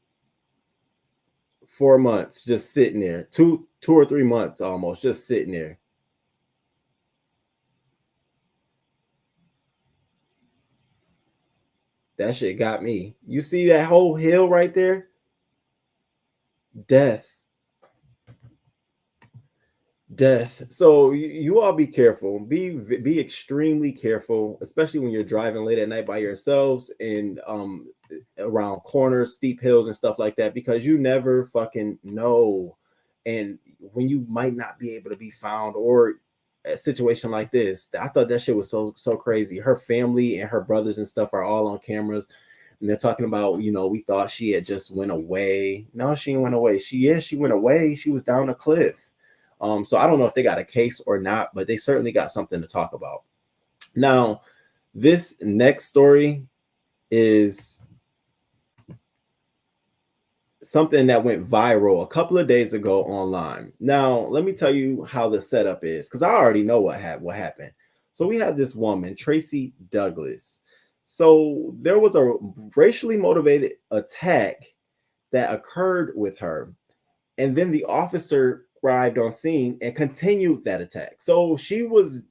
Speaker 1: 4 months just sitting there. Two or 3 months almost just sitting there. That shit got me. You see that whole hill right there? Death. So you all be careful. Be extremely careful, especially when you're driving late at night by yourselves and around corners, steep hills and stuff like that, because you never fucking know. And when you might not be able to be found, or a situation like this, I thought that shit was so crazy. Her family and her brothers and stuff are all on cameras, and they're talking about, we thought she had just went away. No, she went away. She went away. She was down a cliff. So I don't know if they got a case or not, but they certainly got something to talk about. Now, this next story is something that went viral a couple of days ago online. Now, let me tell you how the setup is, because I already know what happened. So we have this woman, Tracy Douglas. So there was a racially motivated attack that occurred with her, and then the officer arrived on scene and continued that attack. So she was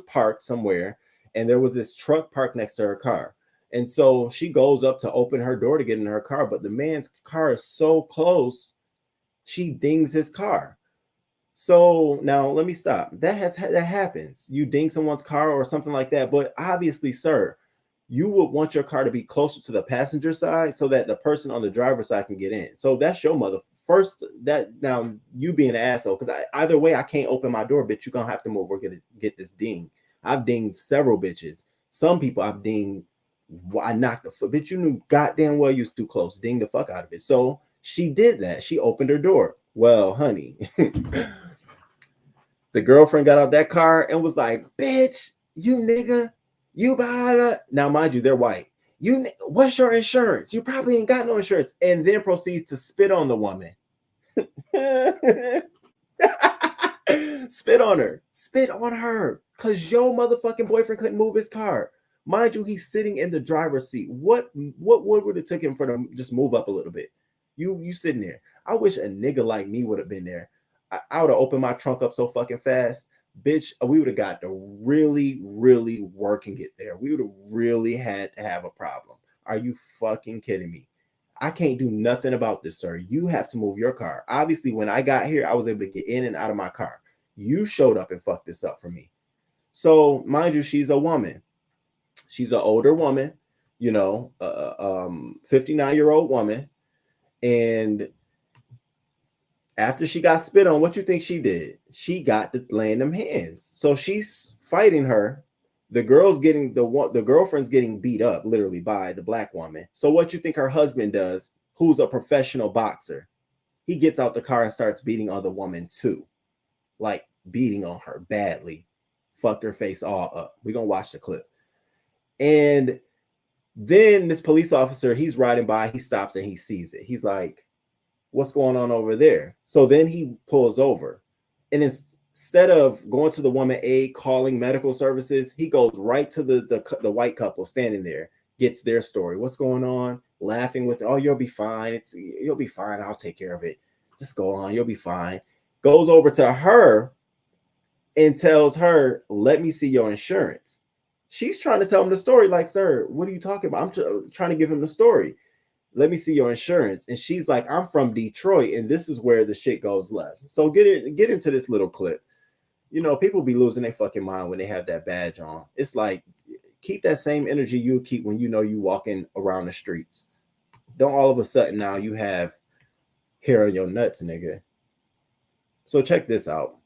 Speaker 1: parked somewhere, and there was this truck parked next to her car. And so she goes up to open her door to get in her car, but the man's car is so close, she dings his car. So now let me stop. That happens. You ding someone's car or something like that, but obviously, sir, you would want your car to be closer to the passenger side so that the person on the driver's side can get in. So that's your mother. First, that now you being an asshole, because either way, I can't open my door, bitch. You're gonna have to move or get this ding. I've dinged several bitches. Some people I've dinged. I knocked the foot, bitch. You knew goddamn well you was too close. Ding the fuck out of it. So she did that. She opened her door. Well, honey, the girlfriend got out that car and was like, bitch, you nigga, you blah, blah. Now, mind you, they're white. What's your insurance? You probably ain't got no insurance. And then proceeds to spit on the woman. Spit on her. Because your motherfucking boyfriend couldn't move his car. Mind you, he's sitting in the driver's seat. What would it take him for them just move up a little bit? You sitting there. I wish a nigga like me would have been there. I would have opened my trunk up so fucking fast. Bitch, we would have got to really, really working it there. We would have really had to have a problem. Are you fucking kidding me? I can't do nothing about this, sir. You have to move your car. Obviously, when I got here, I was able to get in and out of my car. You showed up and fucked this up for me. So, mind you, she's a woman. She's an older woman, 59-year-old woman. And after she got spit on, what you think she did? She got to laying them hands. So she's fighting her. The girlfriend's getting beat up literally by the black woman. So what you think her husband does, who's a professional boxer? He gets out the car and starts beating on the woman too. Like beating on her badly. Fucked her face all up. We're going to watch the clip. And then this police officer, he's riding by, he stops and he sees it. He's like, what's going on over there? So then he pulls over. And instead of going to the woman A, calling medical services, he goes right to the white couple standing there, gets their story. What's going on? Laughing with, oh, you'll be fine. You'll be fine. I'll take care of it. Just go on. You'll be fine. Goes over to her and tells her, let me see your insurance. She's trying to tell him the story like, sir, what are you talking about? I'm trying to give him the story. Let me see your insurance. And she's like, I'm from Detroit, and this is where the shit goes left. So get into this little clip. People be losing their fucking mind when they have that badge on. It's like, keep that same energy you keep when you walking around the streets. Don't all of a sudden now you have hair on your nuts, nigga. So check this out.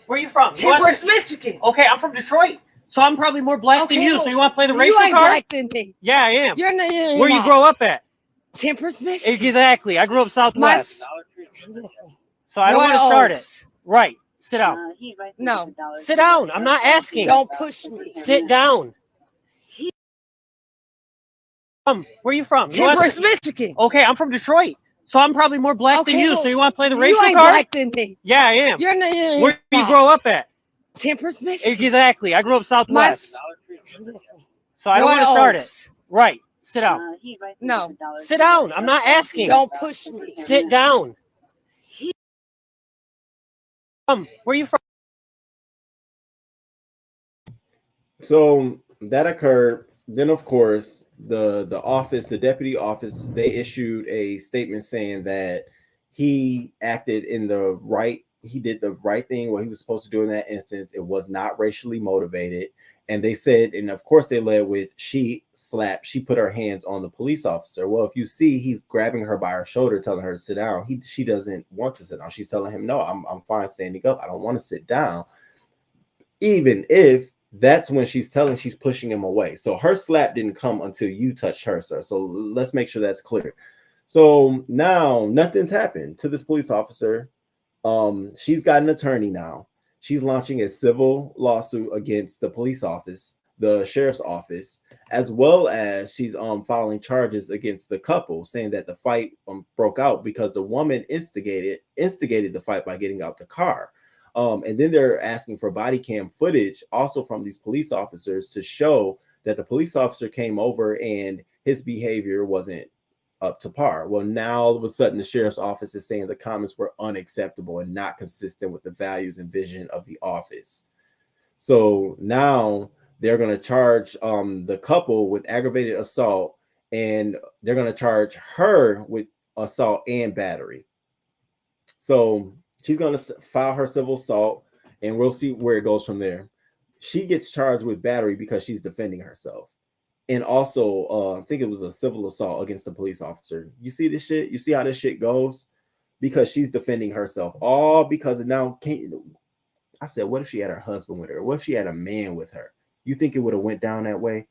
Speaker 6: Where are you from?
Speaker 7: Timber's Michigan.
Speaker 6: Okay, I'm from Detroit. So I'm probably more black than you. So you want to play the racial
Speaker 7: card? You ain't
Speaker 6: card?
Speaker 7: black than me.
Speaker 6: Yeah, I am.
Speaker 7: You're not.
Speaker 6: Where you grow up at?
Speaker 7: Timber's Michigan.
Speaker 6: Exactly. I grew up Southwest. So I don't want to start it. Right. Sit down.
Speaker 7: No.
Speaker 6: Sit down. I'm not asking.
Speaker 7: Don't push me.
Speaker 6: Sit down. Where are you from?
Speaker 7: Timber's Michigan.
Speaker 6: Okay, I'm from Detroit. So I'm probably more black than you. So you want to play the racial
Speaker 7: card? You ain't
Speaker 6: card?
Speaker 7: black than me.
Speaker 6: Yeah, I am.
Speaker 7: You're not.
Speaker 6: Where you grow up at?
Speaker 7: Timber's Michigan.
Speaker 6: Exactly. I grew up Southwest. So I don't want to start it. Right. Sit down.
Speaker 7: No.
Speaker 6: Sit down. I'm not asking.
Speaker 7: Don't push me.
Speaker 6: Sit down. Where are you from?
Speaker 1: So that occurred. Then, of course, the deputy office, they issued a statement saying that he acted he did the right thing, what he was supposed to do in that instance. It was not racially motivated. And they said, and of course they led with, she put her hands on the police officer. Well, if you see, he's grabbing her by her shoulder, telling her to sit down. She doesn't want to sit down. She's telling him, no, I'm fine standing up. I don't want to sit down. Even if that's when she's pushing him away. So her slap didn't come until you touched her, sir. So let's make sure that's clear. So now nothing's happened to this police officer. She's got an attorney now. She's launching a civil lawsuit against the police office, the sheriff's office, as well as she's filing charges against the couple, saying that the fight broke out because the woman instigated the fight by getting out the car. And then they're asking for body cam footage also from these police officers to show that the police officer came over and his behavior wasn't up to par. Well, now all of a sudden the sheriff's office is saying the comments were unacceptable and not consistent with the values and vision of the office. So now they're going to charge the couple with aggravated assault, and they're going to charge her with assault and battery. So she's going to file her civil assault, and we'll see where it goes from there. She gets charged with battery because she's defending herself. And also, I think it was a civil assault against a police officer. You see this shit? You see how this shit goes? Because she's defending herself. All because now, I said, what if she had her husband with her? What if she had a man with her? You think it would have went down that way?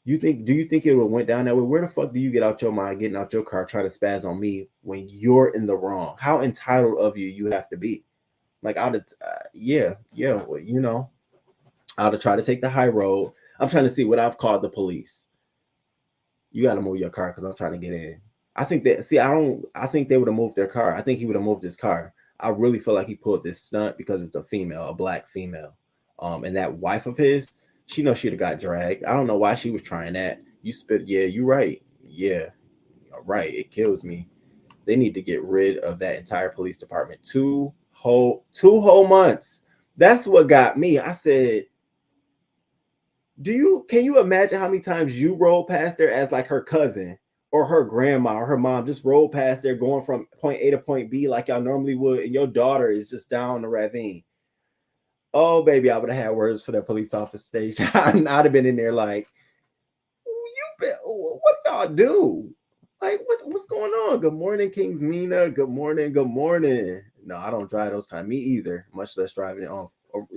Speaker 1: Do you think it would have went down that way? Where the fuck do you get out your mind, getting out your car, trying to spaz on me when you're in the wrong? How entitled of you have to be? Like, I'd well, I'd have tried to take the high road. I'm trying to see what I've called the police. You got to move your car because I'm trying to get in. I think they would have moved their car. I think he would have moved his car. I really feel like he pulled this stunt because it's a female, a black female. And that wife of his, she knows she'd have got dragged. I don't know why she was trying that. You spit, yeah, you right. Yeah, right. It kills me. They need to get rid of that entire police department. Two whole months. That's what got me. I said, can you imagine how many times you roll past there as like her cousin or her grandma or her mom just roll past there going from point A to point B like y'all normally would, and your daughter is just down the ravine? Oh, baby, I would have had words for that police officer station. I'd have been in there like, what do y'all do? Like, what's going on? Good morning, Kings Mina. Good morning. Good morning. No, I don't drive those kind. Me either, much less driving on.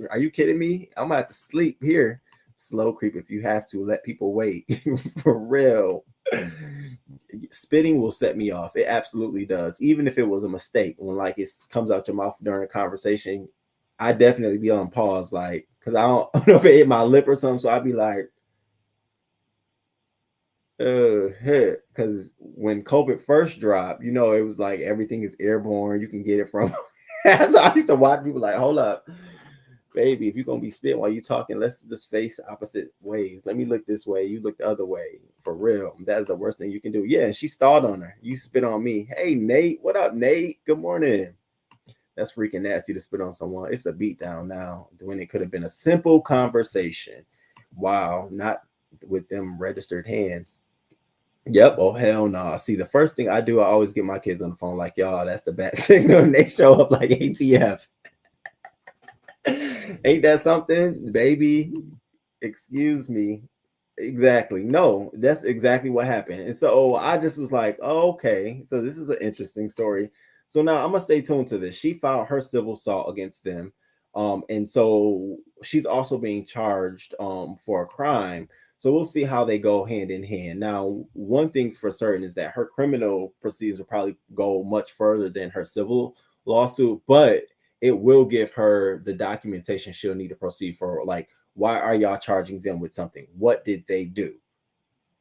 Speaker 1: Are you kidding me? I'm gonna have to sleep here. Slow creep if you have to. Let people wait. For real. Spitting will set me off. It absolutely does. Even if it was a mistake, when like it comes out your mouth during a conversation, I definitely be on pause, like, because I don't know if it hit my lip or something. So I'd be like, because when COVID first dropped, it was like everything is airborne. You can get it from. So I used to watch people like, hold up, baby, if you're gonna be spit while you talking, let's just face opposite ways. Let me look this way, you look the other way. For real, that's the worst thing you can do. Yeah, and she stalled on her. You spit on me. Hey, Nate, what up, Nate? Good morning. That's freaking nasty to spit on someone. It's a beat down now when it could have been a simple conversation. Wow, not with them registered hands. Yep. Oh, hell no. See, the first thing I do, I always get my kids on the phone like, y'all, that's the bat signal. And they show up like ATF. Ain't that something, baby? Excuse me. Exactly. No, that's exactly what happened. And so I just was like, oh, okay. So this is an interesting story. So now I'm gonna stay tuned to this. She filed her civil assault against them. And so she's also being charged for a crime. So we'll see how they go hand in hand. Now, one thing's for certain is that her criminal proceedings will probably go much further than her civil lawsuit, but it will give her the documentation she'll need to proceed for. Like, why are y'all charging them with something? What did they do?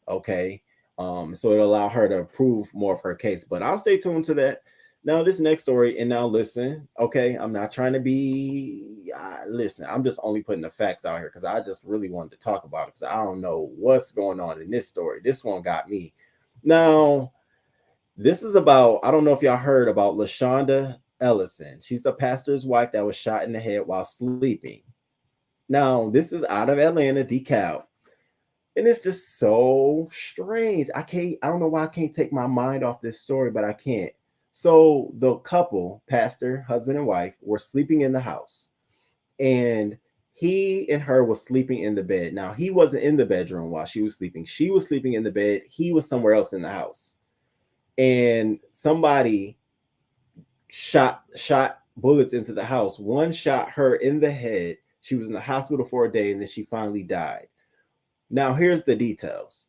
Speaker 1: Okay. So it'll allow her to prove more of her case. But I'll stay tuned to that. Now, this next story, and now listen, okay, I'm not trying to be, listen, I'm just only putting the facts out here because I just really wanted to talk about it because I don't know what's going on in this story. This one got me. Now, this is about, I don't know if y'all heard about Lashunda Ellison. She's the pastor's wife that was shot in the head while sleeping. Now, this is out of Atlanta, DeKalb. And it's just so strange. I don't know why I can't take my mind off this story, but I can't. So the couple, pastor, husband and wife, were sleeping in the house. And he and her was sleeping in the bed. Now, he wasn't in the bedroom while she was sleeping. She was sleeping in the bed. He was somewhere else in the house. And somebody shot bullets into the house. One shot her in the head. She was in the hospital for a day, and then she finally died. Now, here's the details.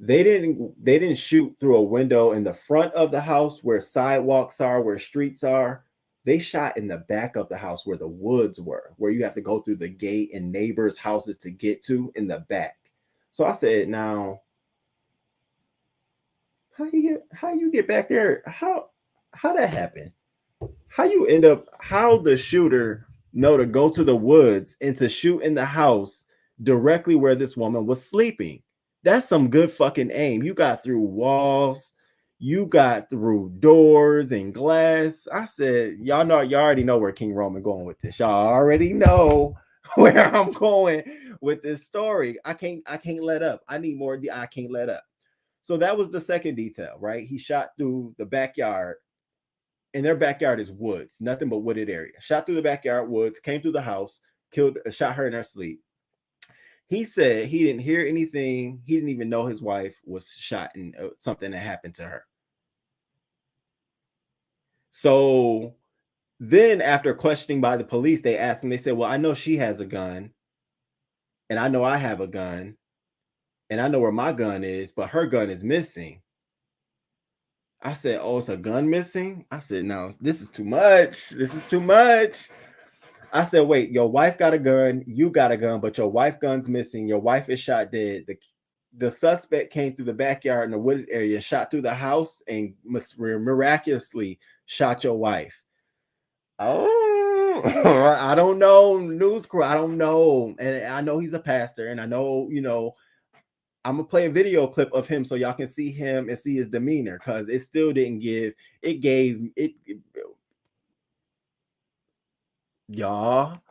Speaker 1: They didn't shoot through a window in the front of the house where sidewalks are, where streets are. They shot in the back of the house where the woods were, where you have to go through the gate and neighbors' houses to get to, in the back. So I said, now, how you get back there? How that happened? How the shooter know to go to the woods and to shoot in the house directly where this woman was sleeping? That's some good fucking aim. You got through walls, you got through doors and glass. I said, y'all already know where King Roman going with this. Y'all already know where I'm going with this story. I can't let up. I need more. I can't let up. So that was the second detail, right? He shot through the backyard and their backyard is woods, nothing but wooded area. Shot through the backyard woods, came through the house, shot her in her sleep. He said he didn't hear anything. He didn't even know his wife was shot and something that happened to her. So then after questioning by the police, they asked him, they said, well, I know she has a gun and I know I have a gun and I know where my gun is, but her gun is missing. I said, oh, it's a gun missing? I said, no, this is too much. This is too much. I said, wait, your wife got a gun, you got a gun, but your wife gun's missing. Your wife is shot dead. The suspect came through the backyard in the wooded area, shot through the house, and miraculously shot your wife. Oh, I don't know, news crew. I don't know. And I know he's a pastor, and I know, I'm gonna play a video clip of him so y'all can see him and see his demeanor, because it still didn't give it y'all,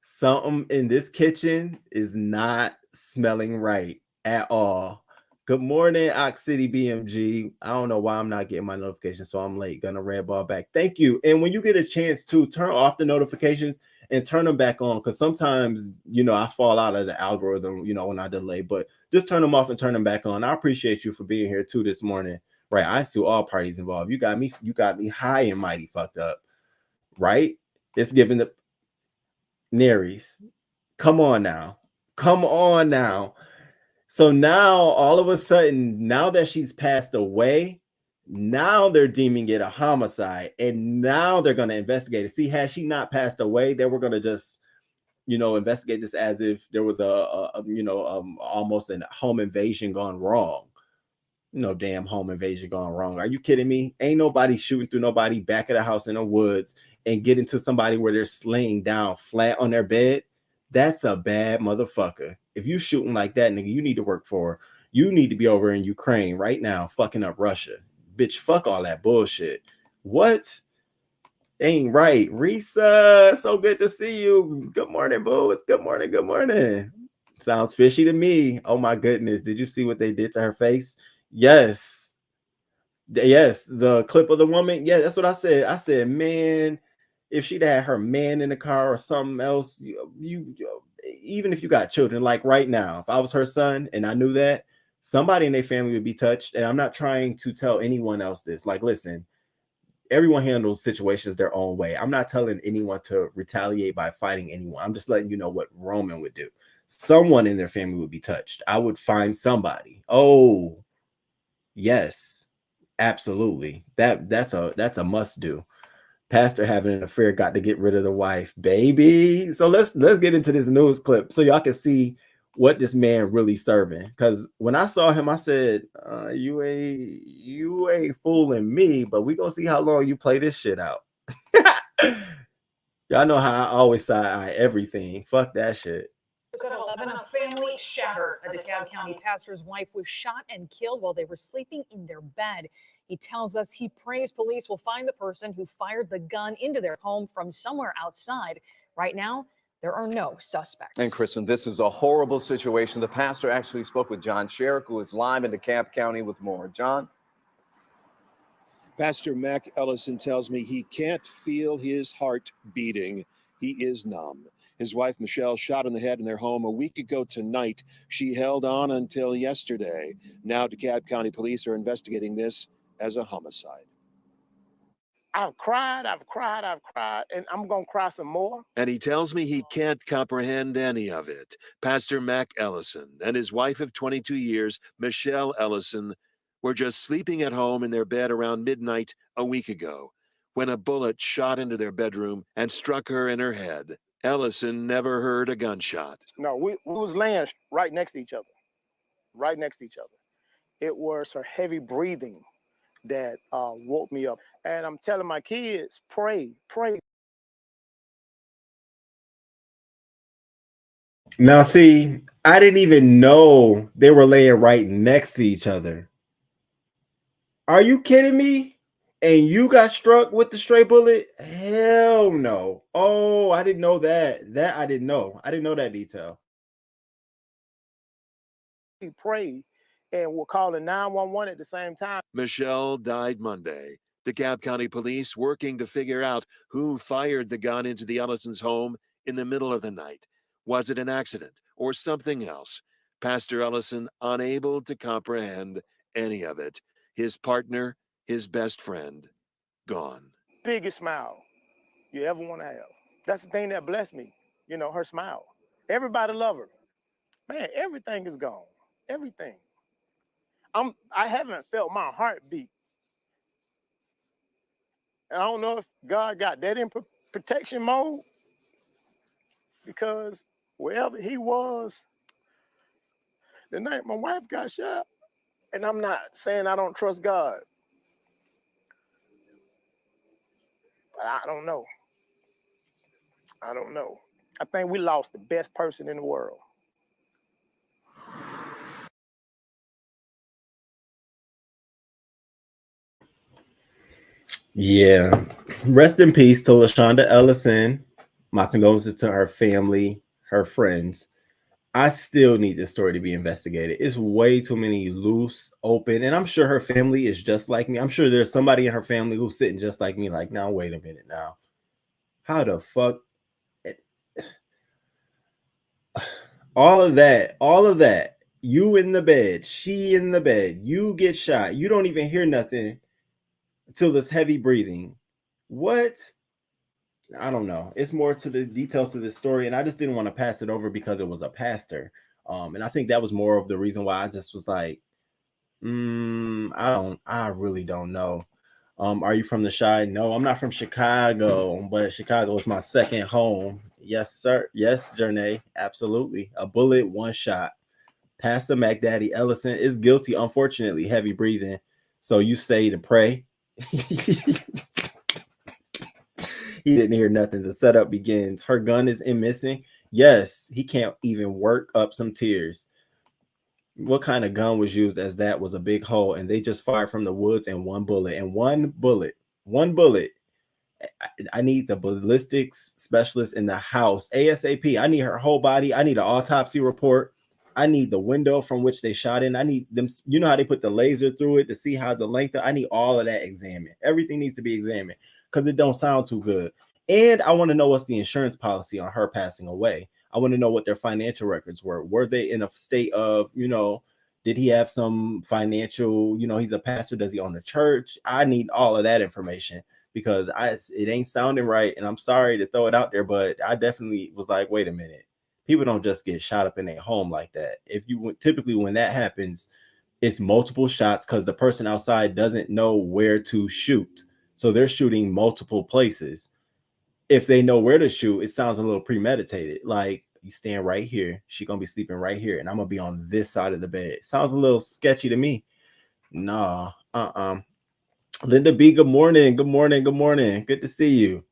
Speaker 1: something in this kitchen is not smelling right at all. Good morning, Ox City BMG. I don't know why I'm not getting my notifications, so I'm late. Gonna red ball back. Thank you. And when you get a chance to turn off the notifications and turn them back on, because sometimes I fall out of the algorithm, when I delay, but just turn them off and turn them back on. I appreciate you for being here too this morning. Right. I sue all parties involved. You got me high and mighty fucked up. Right? It's giving the Nerys. Come on now. So now all of a sudden, now that she's passed away, now they're deeming it a homicide, and now they're going to investigate it. See, had she not passed away, they were going to just investigate this as if there was almost a home invasion gone wrong. Damn home invasion gone wrong. Are you kidding me? Ain't nobody shooting through nobody back of the house in the woods and getting to somebody where they're laying down flat on their bed. That's a bad motherfucker. If you shooting like that, nigga, you need to be over in Ukraine right now, fucking up Russia. Bitch, fuck all that bullshit. What? Ain't right. Risa, so good to see you. Good morning, boo. It's good morning. Good morning. Sounds fishy to me. Oh my goodness. Did you see what they did to her face? Yes. The clip of the woman. Yeah, that's what I said. I said, man, if she'd had her man in the car or something else, you even if you got children, like right now, if I was her son and I knew that, somebody in their family would be touched. And I'm not trying to tell anyone else this. Like, listen, everyone handles situations their own way. I'm not telling anyone to retaliate by fighting anyone. I'm just letting you know what Roman would do. Someone in their family would be touched. I would find somebody. Oh, yes, absolutely. That's a must do. Pastor having an affair, got to get rid of the wife, baby. So let's get into this news clip so y'all can see what this man really serving. Because when I saw him, I said, you ain't fooling me, but we gonna see how long you play this shit out. Y'all know how I always side-eye everything. Fuck that shit.
Speaker 8: At 11, a family shattered. A DeKalb County pastor's wife was shot and killed while they were sleeping in their bed. He tells us he prays police will find the person who fired the gun into their home from somewhere outside. Right now, there are no suspects.
Speaker 9: And Kristen, this is a horrible situation. The pastor actually spoke with John Sherrick, who is live in DeKalb County with more. John?
Speaker 10: Pastor Mac Ellison tells me he can't feel his heart beating. He is numb. His wife, Michelle, shot in the head in their home a week ago tonight. She held on until yesterday. Now DeKalb County police are investigating this as a homicide.
Speaker 11: I've cried, and I'm going to cry some more.
Speaker 10: And he tells me he can't comprehend any of it. Pastor Mac Ellison and his wife of 22 years, Michelle Ellison, were just sleeping at home in their bed around midnight a week ago when a bullet shot into their bedroom and struck her in her head. Ellison never heard a gunshot.
Speaker 11: No, we was laying right next to each other. It was her heavy breathing that woke me up. And I'm telling my kids, pray.
Speaker 1: Now, see, I didn't even know they were laying right next to each other. Are you kidding me? And you got struck with the stray bullet? Hell no. Oh, I didn't know that. That I didn't know. I didn't know that detail.
Speaker 11: We prayed and we're calling 911 at the same time.
Speaker 10: Michelle died Monday. DeKalb County Police working to figure out who fired the gun into the Ellisons' home in the middle of the night. Was it an accident or something else? Pastor Ellison unable to comprehend any of it. His partner, his best friend, gone.
Speaker 11: Biggest smile you ever want to have. That's the thing that blessed me, her smile. Everybody love her. Man, everything is gone. Everything. I haven't felt my heart beat. And I don't know if God got that in protection mode, because wherever he was the night my wife got shot, and I'm not saying I don't trust God, but I don't know. I don't know. I think we lost the best person in the world.
Speaker 1: Yeah. Rest in peace to Lashunda Ellison. My condolences to her family, her friends. I still need this story to be investigated. It's way too many loose, open, and I'm sure her family is just like me. I'm sure there's somebody in her family who's sitting just like me, like, now, wait a minute now. How the fuck? All of that. You in the bed, she in the bed, you get shot. You don't even hear nothing until this heavy breathing. What? I don't know. It's more to the details of this story, and I just didn't want to pass it over because it was a pastor. And I think that was more of the reason why I just was like, I really don't know. Are you from the Chi? No, I'm not from Chicago, but Chicago is my second home. Yes, sir. Yes, Jernay. Absolutely. A bullet, one shot. Pastor McDaddy Ellison is guilty, unfortunately, heavy breathing. So you say to pray. He didn't hear nothing. The setup begins. Her gun is missing. Yes, he can't even work up some tears. What kind of gun was used, as that was a big hole, and they just fired from the woods and one bullet. I need the ballistics specialist in the house ASAP. I need her whole body. I need an autopsy report. I need the window from which they shot in. I need them. You know how they put the laser through it to see how the length I need all of that examined. Everything needs to be examined because it don't sound too good. And I want to know what's the insurance policy on her passing away. I want to know what their financial records were. Were they in a state of, did he have some financial, he's a pastor, does he own a church? I need all of that information because it ain't sounding right. And I'm sorry to throw it out there, but I definitely was like, wait a minute. People don't just get shot up in their home like that. Typically when that happens, it's multiple shots because the person outside doesn't know where to shoot. So they're shooting multiple places. If they know where to shoot, it sounds a little premeditated. Like, you stand right here, she's gonna be sleeping right here, and I'm gonna be on this side of the bed. Sounds a little sketchy to me. Nah, Linda B, good morning. Good to see you.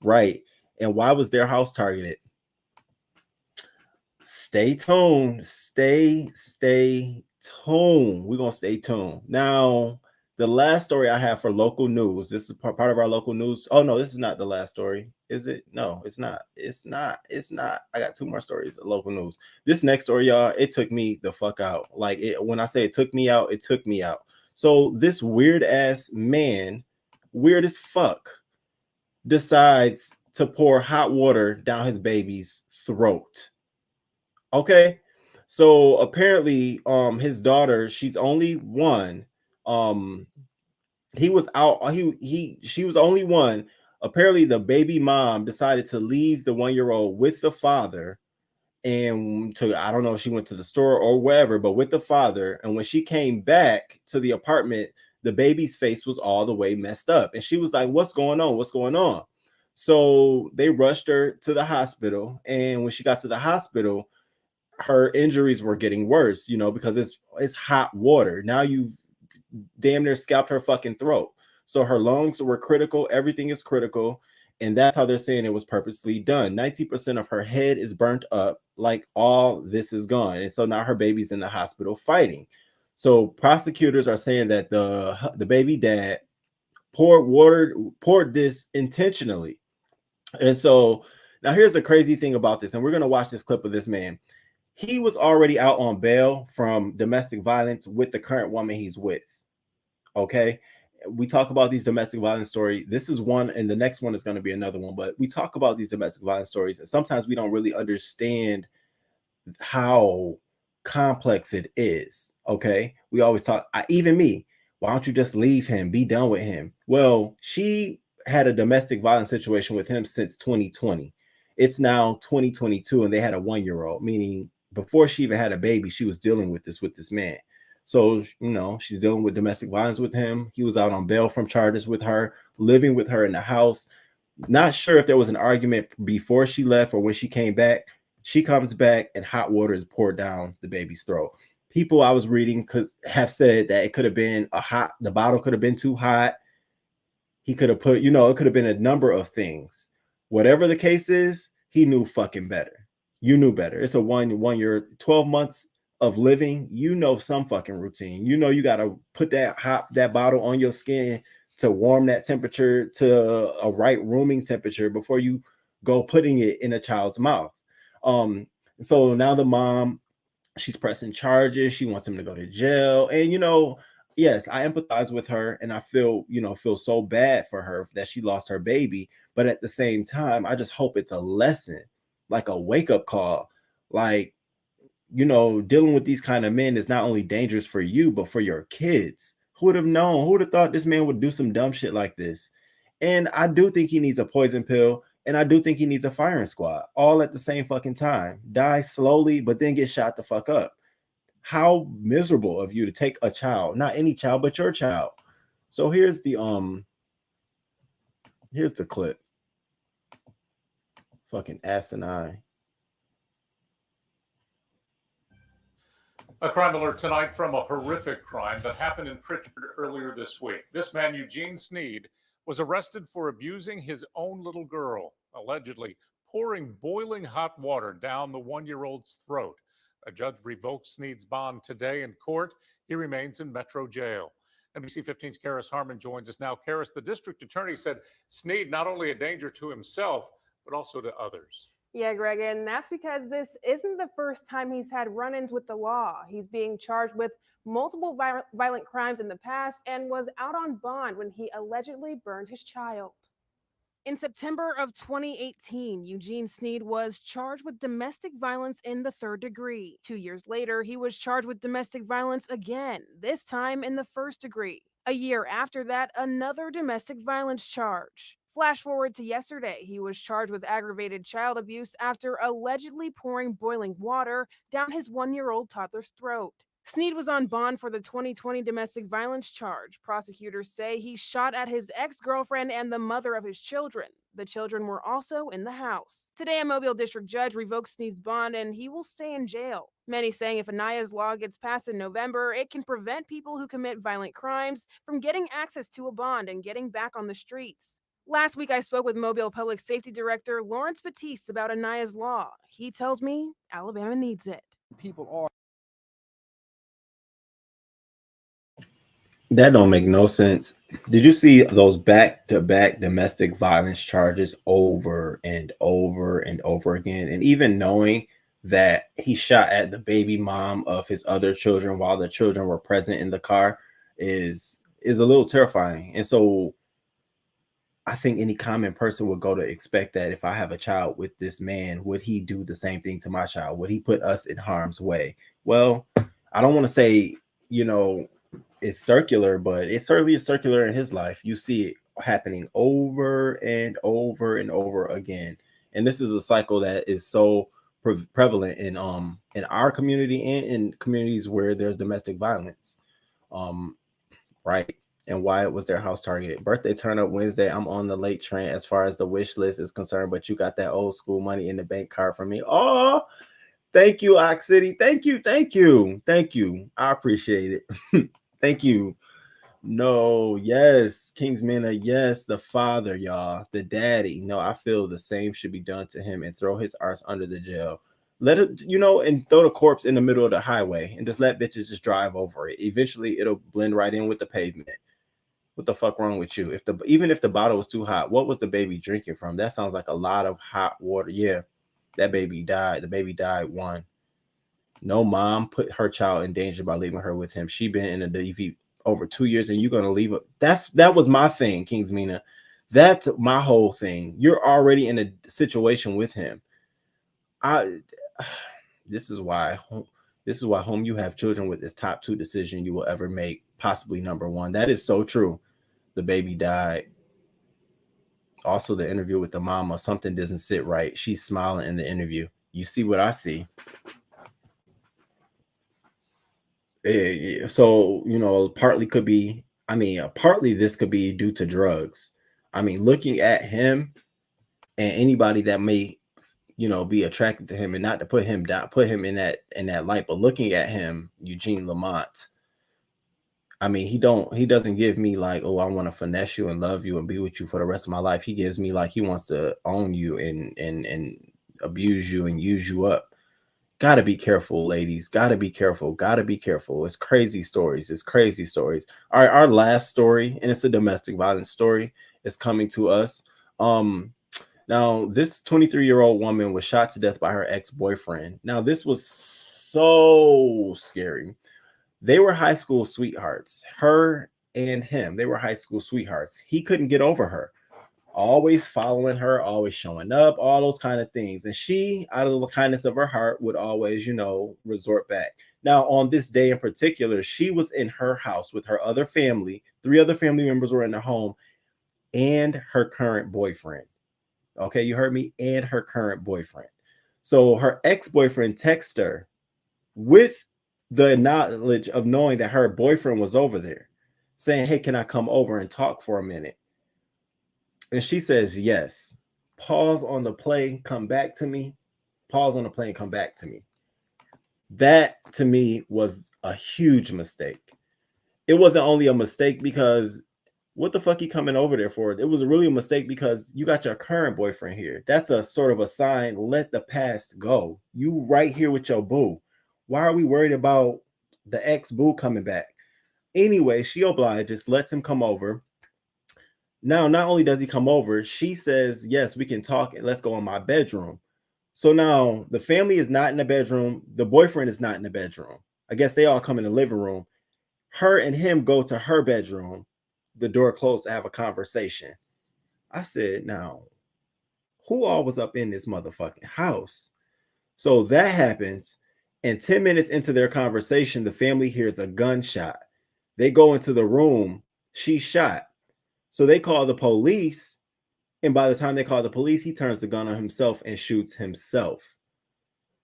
Speaker 1: Right. And why was their house targeted? Stay tuned. Stay tuned. We're gonna stay tuned. Now, the last story I have for local news. This is part of our local news. Oh no, this is not the last story. Is it? No, it's not. It's not. I got two more stories of local news. This next story, y'all, it took me the fuck out. Like, when I say it took me out, it took me out. So this weird ass man, weird as fuck, decides to pour hot water down his baby's throat. Okay. So apparently, his daughter, she's only one. He was out, she was only one. Apparently, the baby mom decided to leave the 1-year-old with the father, and I don't know if she went to the store or wherever, but with the father. And when she came back to the apartment, the baby's face was all the way messed up. And she was like, what's going on? What's going on? So they rushed her to the hospital. And when she got to the hospital, her injuries were getting worse, because it's hot water. Now you've damn near scalped her fucking throat. So her lungs were critical. Everything is critical. And that's how they're saying it was purposely done. 90% of her head is burnt up. Like, all this is gone. And so now her baby's in the hospital fighting. So prosecutors are saying that the baby dad poured this intentionally. And so now here's the crazy thing about this. And we're going to watch this clip of this man. He was already out on bail from domestic violence with the current woman he's with. Okay. we talk about these domestic violence stories. This is one, and the next one is going to be another one. But we talk about these domestic violence stories, and sometimes we don't really understand how complex it is. Okay, we always talk. Even me. Why don't you just leave him? Be done with him. Well, she had a domestic violence situation with him since 2020. It's now 2022, and they had a 1-year-old. Meaning, before she even had a baby, she was dealing with this man. So, she's dealing with domestic violence with him. He was out on bail from charges with her, living with her in the house. Not sure if there was an argument before she left or when she came back. She comes back and hot water is poured down the baby's throat. People I was reading have said that it could have been the bottle could have been too hot. He could have put, it could have been a number of things. Whatever the case is, he knew fucking better. You knew better. It's a 1 year, 12 months of living. Some fucking routine. You got to put that bottle on your skin to warm that temperature to a right rooming temperature before you go putting it in a child's mouth. So now the mom, she's pressing charges. She wants him to go to jail. And, yes, I empathize with her, and I feel so bad for her that she lost her baby. But at the same time, I just hope it's a lesson, like a wake-up call. Like, dealing with these kind of men is not only dangerous for you, but for your kids. Who would have known? Who would have thought this man would do some dumb shit like this? And I do think he needs a poison pill. And I do think he needs a firing squad all at the same fucking time. Die slowly, but then get shot the fuck up. How miserable of you to take a child, not any child, but your child. So here's the clip. Fucking asinine.
Speaker 12: A crime alert tonight from a horrific crime that happened in Pritchard earlier this week. This man, Eugene Sneed, was arrested for abusing his own little girl, allegedly pouring boiling hot water down the 1-year-old's throat. A judge revoked Sneed's bond today in court. He remains in Metro Jail. NBC 15's Karis Harmon joins us now. Karis, the district attorney said Sneed not only a danger to himself, but also to others.
Speaker 13: Yeah, Greg, and that's because this isn't the first time he's had run-ins with the law. He's being charged with multiple violent crimes in the past and was out on bond when he allegedly burned his child. In September of 2018, Eugene Sneed was charged with domestic violence in the 3rd degree. 2 years later, he was charged with domestic violence again, this time in the 1st degree. A year after that, another domestic violence charge. Flash forward to yesterday, he was charged with aggravated child abuse after allegedly pouring boiling water down his 1-year-old toddler's throat. Sneed was on bond for the 2020 domestic violence charge. Prosecutors say he shot at his ex-girlfriend and the mother of his children. The children were also in the house. Today, a Mobile district judge revoked Sneed's bond and he will stay in jail. Many saying if Anaya's law gets passed in November, it can prevent people who commit violent crimes from getting access to a bond and getting back on the streets. Last week, I spoke with Mobile Public Safety Director Lawrence Batiste about Anaya's law. He tells me Alabama needs it.
Speaker 14: People are.
Speaker 1: That don't make no sense. Did you see those back-to-back domestic violence charges over and over and over again? And even knowing that he shot at the baby mom of his other children while the children were present in the car is a little terrifying. And so I think any common person would go to expect that if I have a child with this man, would he do the same thing to my child? Would he put us in harm's way? Well, I don't want to say, it's circular, but it certainly is circular in his life. You see it happening over and over and over again. And this is a cycle that is so prevalent in our community and in communities where there's domestic violence. Right. And Wyatt was their house targeted. Birthday turn up Wednesday. I'm on the late train as far as the wish list is concerned, but you got that old school money in the bank card for me. Oh, thank you, Ox City. Thank you. I appreciate it. Thank you. No, yes, Kingsmana, yes, the father, y'all, the daddy. No, I feel the same should be done to him and throw his arse under the jail. Let it, and throw the corpse in the middle of the highway and just let bitches just drive over it. Eventually, it'll blend right in with the pavement. What the fuck wrong with you? Even if the bottle was too hot, what was the baby drinking from? That sounds like a lot of hot water. Yeah, that baby died. The baby died one. No mom put her child in danger by leaving her with him. She been in a over 2 years and you're going to leave it. That was my thing, Kings Mina. That's my whole thing. You're already in a situation with him. This is why whom you have children with is top 2 decision you will ever make, possibly number 1. That is so true. The baby died. Also, the interview with the mama, something doesn't sit right. She's smiling in the interview. You see what I see. So, partly this could be due to drugs. I mean, looking at him and anybody that may, be attracted to him, and not to put him down, put him in that light, but looking at him, Eugene Lamont, I mean, he doesn't give me like, oh, I want to finesse you and love you and be with you for the rest of my life. He gives me like he wants to own you and abuse you and use you up. Gotta be careful, ladies. Gotta be careful. Gotta be careful. It's crazy stories. All right, our last story, and it's a domestic violence story, is coming to us. Now, this 23-year-old woman was shot to death by her ex-boyfriend. Now, this was so scary. They were high school sweethearts. Her and him, they were high school sweethearts. He couldn't get over her. Always following her, always showing up, all those kind of things. And she, out of the kindness of her heart, would always, resort back. Now, on this day in particular, she was in her house with her other family. 3 other family members were in the home, and her current boyfriend. Okay, you heard me, and her current boyfriend. So her ex-boyfriend texted her with the knowledge of knowing that her boyfriend was over there, saying, hey, can I come over and talk for a minute? And she says, yes. Pause on the play, come back to me. Pause on the play and come back to me. That, to me, was a huge mistake. It wasn't only a mistake because what the fuck you coming over there for? It was really a mistake because you got your current boyfriend here. That's a sort of a sign, let the past go. You right here with your boo. Why are we worried about the ex-boo coming back? Anyway, she obliges, lets him come over. Now, not only does he come over, she says, yes, we can talk and let's go in my bedroom. So now the family is not in the bedroom. The boyfriend is not in the bedroom. I guess they all come in the living room. Her and him go to her bedroom, the door closed, to have a conversation. I said, now, who all was up in this motherfucking house? So that happens. And 10 minutes into their conversation, the family hears a gunshot. They go into the room. She's shot. So they call the police. And by the time they call the police, he turns the gun on himself and shoots himself.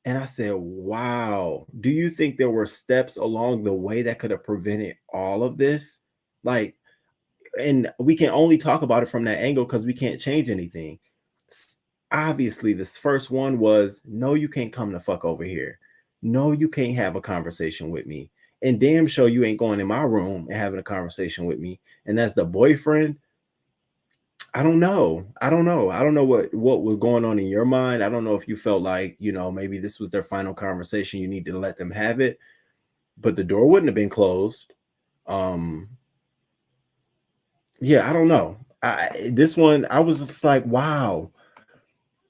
Speaker 1: And I said, wow, do you think there were steps along the way that could have prevented all of this? Like, and we can only talk about it from that angle because we can't change anything. Obviously, this first one was, no, you can't come the fuck over here. No, you can't have a conversation with me. And damn sure you ain't going in my room and having a conversation with me. And that's the boyfriend. I don't know. I don't know what was going on in your mind. I don't know if you felt like, maybe this was their final conversation. You need to let them have it. But the door wouldn't have been closed. Yeah, I don't know. This one, I was just like, wow.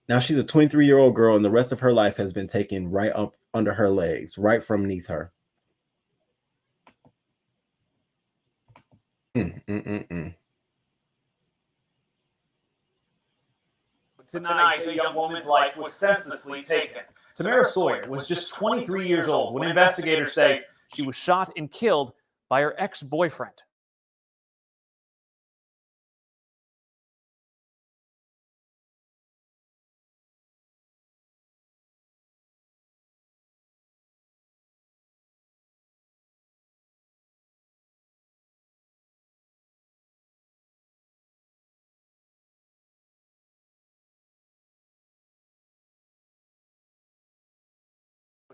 Speaker 1: Now she's a 23-year-old girl, and the rest of her life has been taken right up under her legs, right from beneath her.
Speaker 14: Tonight, a young woman's life was senselessly taken. Tamara Sawyer was just 23 years old when investigators say she was shot and killed by her ex-boyfriend.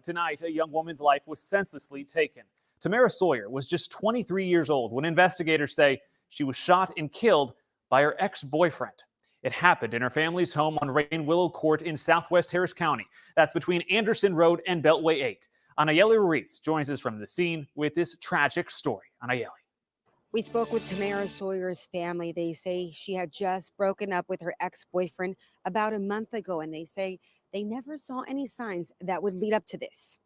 Speaker 14: Tonight, a young woman's life was senselessly taken. Tamara Sawyer was just 23 years old when investigators say she was shot and killed by her ex-boyfriend. It happened in her family's home on Rain Willow Court in southwest Harris County. That's between Anderson Road and Beltway 8. Anayeli Ruiz joins us from the scene with this tragic story. Anayeli.
Speaker 15: We spoke with Tamara Sawyer's family. They say she had just broken up with her ex-boyfriend about a month ago, and they say they never saw any signs that would lead up to this.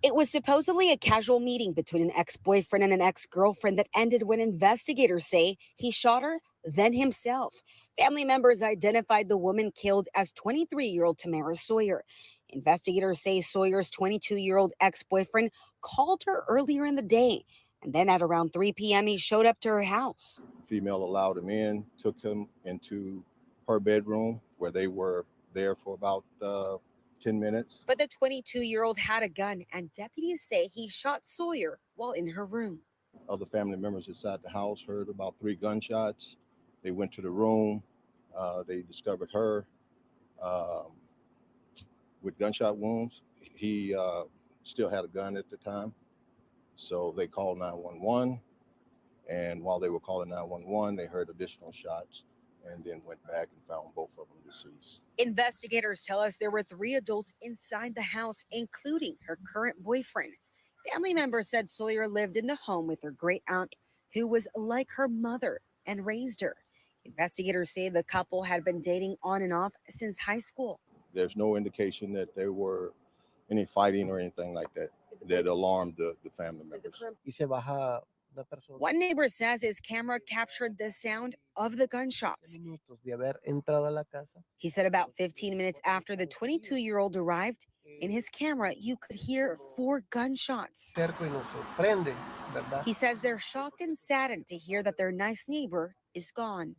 Speaker 15: It was supposedly a casual meeting between an ex-boyfriend and an ex-girlfriend that ended when investigators say he shot her, then himself. Family members identified the woman killed as 23-year-old Tamara Sawyer. Investigators say Sawyer's 22-year-old ex-boyfriend called her earlier in the day, and then at around 3 p.m. he showed up to her house.
Speaker 16: Female allowed him in, took him into her bedroom where they were there for about 10 minutes.
Speaker 15: But the 22-year-old had a gun, and deputies say he shot Sawyer while in her room.
Speaker 16: Other family members inside the house heard about 3 gunshots. They went to the room. They discovered her with gunshot wounds. He still had a gun at the time. So they called 911. And while they were calling 911, they heard additional shots and then went back and found both of them deceased.
Speaker 15: Investigators tell us there were 3 adults inside the house, including her current boyfriend. Family members said Sawyer lived in the home with her great aunt, who was like her mother and raised her. Investigators say the couple had been dating on and off since high school.
Speaker 16: There's no indication that there were any fighting or anything like that that alarmed the family members.
Speaker 15: One neighbor says his camera captured the sound of the gunshots. He said about 15 minutes after the 22-year-old arrived, in his camera, you could hear 4 gunshots. He says they're shocked and saddened to hear that their nice neighbor is gone.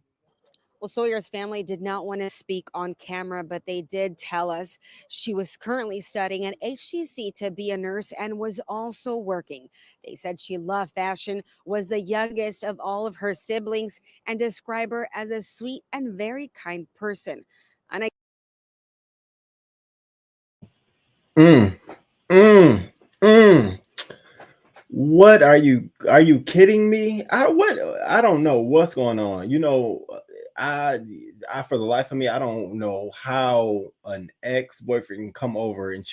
Speaker 15: Well, Sawyer's family did not want to speak on camera, but they did tell us she was currently studying at HCC to be a nurse and was also working. They said she loved fashion, was the youngest of all of her siblings, and describe her as a sweet and very kind person. And
Speaker 1: What are you kidding me? I don't know what's going on. You know, I for the life of me, I don't know how an ex-boyfriend can come over and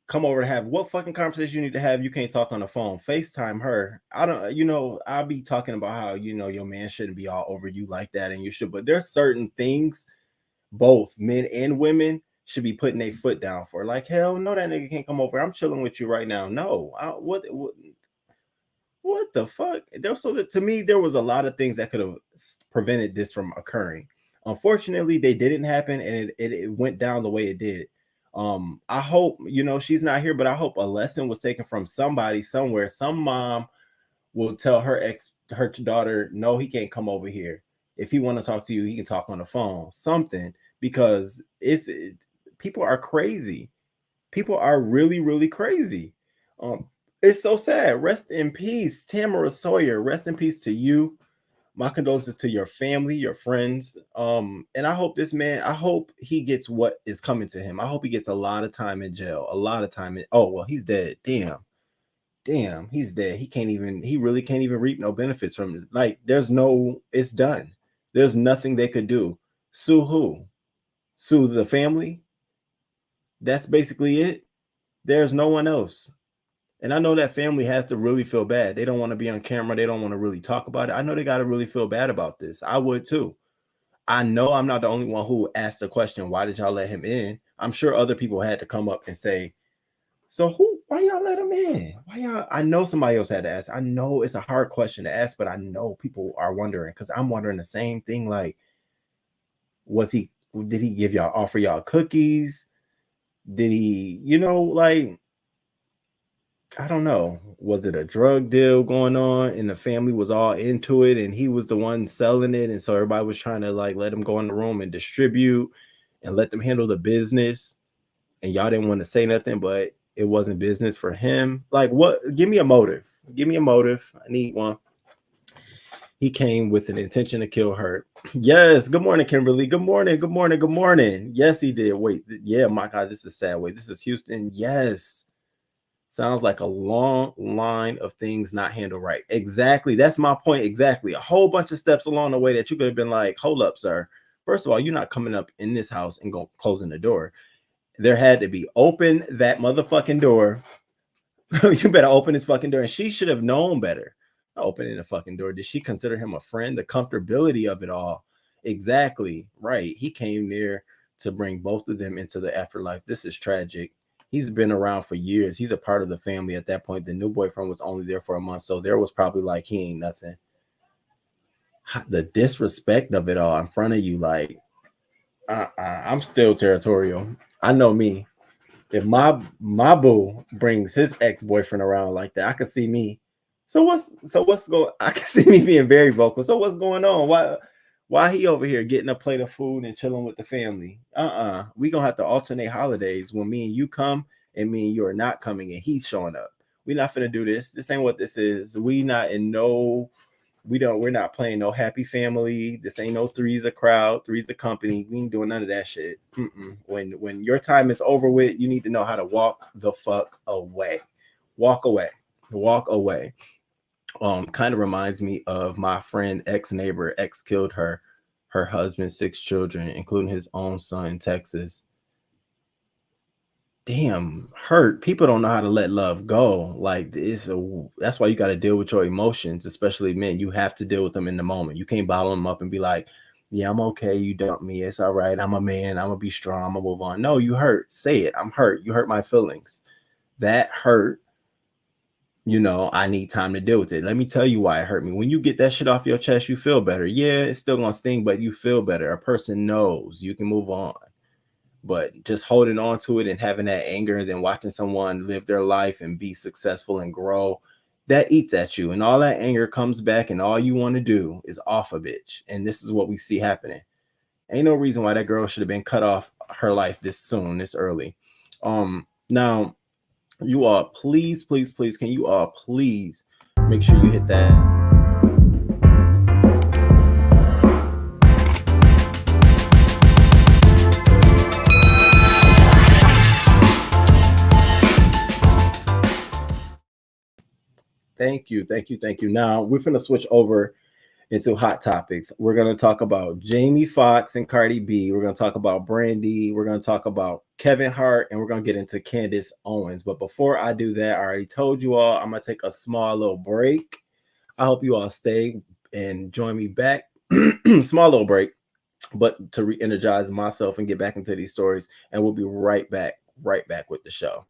Speaker 1: come over to have what fucking conversation you need to have. You can't talk on the phone. FaceTime her. I don't, I'll be talking about how, your man shouldn't be all over you like that, and you should, but there's certain things both men and women should be putting their foot down for. Like, hell no, that nigga can't come over. I'm chilling with you right now. No, what the fuck? To me, there was a lot of things that could have prevented this from occurring. Unfortunately, they didn't happen, and it went down the way it did. I hope, she's not here, but I hope a lesson was taken from somebody somewhere. Some mom will tell her daughter, no, he can't come over here. If he want to talk to you, he can talk on the phone. Something, because people are crazy. People are really, really crazy. It's so sad. Rest in peace, Tamara Sawyer. Rest in peace to you. My condolences to your family, your friends. And I hope I hope he gets what is coming to him. I hope he gets a lot of time in jail. A lot of time oh, well, he's dead. Damn, he's dead. He really can't even reap no benefits from it. Like, it's done. There's nothing they could do. Sue who? Sue the family? That's basically it. There's no one else. And I know that family has to really feel bad. They don't want to be on camera. They don't want to really talk about it. I know they got to really feel bad about this. I would too. I know I'm not the only one who asked the question, why did y'all let him in? I'm sure other people had to come up and say, so why y'all let him in? I know somebody else had to ask. I know it's a hard question to ask, but I know people are wondering, because I'm wondering the same thing. Like, did he offer y'all cookies? Did he, like, I don't know. Was it a drug deal going on and the family was all into it and he was the one selling it? And so everybody was trying to like let him go in the room and distribute and let them handle the business. And y'all didn't want to say nothing, but it wasn't business for him. Like, what? Give me a motive. Give me a motive. I need one. He came with an intention to kill her. Yes. Good morning, Kimberly. Good morning. Good morning. Good morning. Yes, he did. Wait. Yeah, my God, this is sad. Wait, this is Houston. Yes. Sounds like a long line of things not handled right. Exactly. That's my point. Exactly. A whole bunch of steps along the way that you could have been like, hold up, sir. First of all, you're not coming up in this house and closing the door. There had to be open that motherfucking door. You better open this fucking door. And she should have known better. Opening the fucking door. Did she consider him a friend? The comfortability of it all. Exactly. Right. He came there to bring both of them into the afterlife. This is tragic. He's been around for years. He's a part of the family at that point. The new boyfriend was only there for a month, so there was probably like he ain't nothing. The disrespect of it all in front of you, like, I'm still territorial. I know me. If my boo brings his ex-boyfriend around like that, I can see me. So what's going? I can see me being very vocal. So what's going on? Why he over here getting a plate of food and chilling with the family? We gonna have to alternate holidays when me and you come and me and you are not coming and he's showing up. We're not gonna do this. This ain't what this is. We're not playing no happy family. This ain't no Three's a Crowd, Three's the Company. We ain't doing none of that shit. When your time is over with, you need to know how to walk the fuck away. Walk away. Kind of reminds me of my friend, ex-neighbor, killed her husband, 6 children, including his own son in Texas. Damn, hurt. People don't know how to let love go. Like, that's why you got to deal with your emotions, especially men. You have to deal with them in the moment. You can't bottle them up and be like, yeah, I'm okay. You dumped me. It's all right. I'm a man. I'm gonna be strong. I'm gonna move on. No, you hurt. Say it. I'm hurt. You hurt my feelings. That hurt. I need time to deal with it. Let me tell you why it hurt me. When you get that shit off your chest, you feel better. Yeah, it's still gonna sting, but you feel better. A person knows you can move on. But just holding on to it and having that anger and then watching someone live their life and be successful and grow, that eats at you. And all that anger comes back and all you want to do is off a bitch. And this is what we see happening. Ain't no reason why that girl should have been cut off her life this soon, this early. Now, you all, please, can you all please make sure you hit that. Thank you. Now we're going to switch over into hot topics. We're going to talk about Jaimee Foxx and Cardi B. We're going to talk about Brandy. We're going to talk about Kevin Hart, and we're going to get into Candance Owens. But before I do that, I already told you all I'm going to take a small little break. I hope you all stay and join me back. Small little break, but to re-energize myself and get back into these stories. And we'll be right back with the show.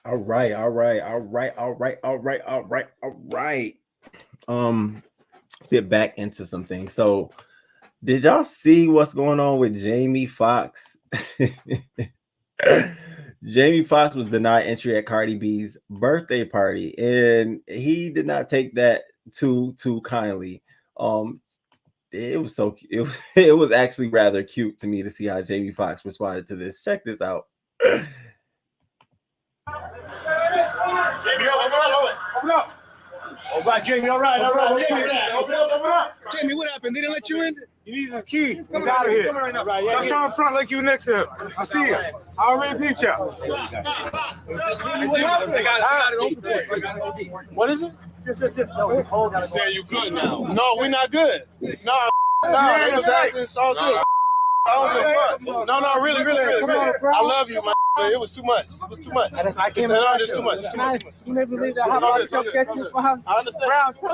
Speaker 1: All right. Let's get back into some things. So, did y'all see what's going on with Jaimee Foxx? Jaimee Foxx was denied entry at Cardi B's birthday party, and he did not take that too kindly. it was so it was actually rather cute to me to see how Jaimee Foxx responded to this. Check this out.
Speaker 5: Jamie, open up. All right, Jamie, all right. Jamie, open up. Jamie, what happened? They didn't let you in? He needs his key. He's out of here. Right, I'm trying to front like you next to him. I see him. I already peeped you. What is it? You saying you good now? No, we're not good. No, it's all good. No, really. I love you, man. It was too much. It was too much. It's too much.
Speaker 11: You never believe that. How about you catch this behind?
Speaker 5: I understand. That's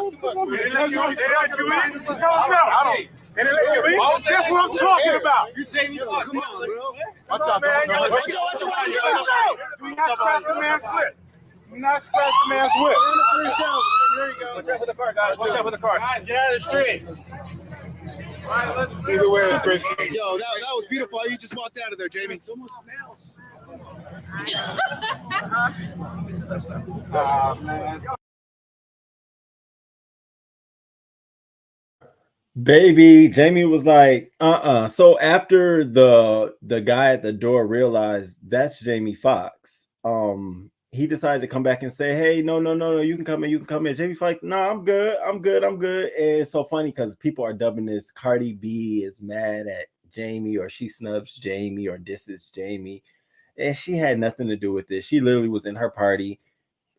Speaker 5: what I'm talking about. You Jamie Foxx. Come on, bro. Watch out, man. Do not scratch the man's whip. Do not scratch the man's whip. There you go. Watch out for the car, guys. Watch out for the car. Guys, get out of the street. Either way, it's great. Yo, that was beautiful. You just walked out of there, Jamie. So much smells.
Speaker 1: Baby, Jamie was like, So after the guy at the door realized that's Jaimee Foxx, he decided to come back and say, hey, no, you can come in, Jaimee Foxx, no, I'm good. And it's so funny because people are dubbing this Cardi B is mad at Jamie, or she snubs Jamie, or disses Jamie. And she had nothing to do with this. She literally was in her party,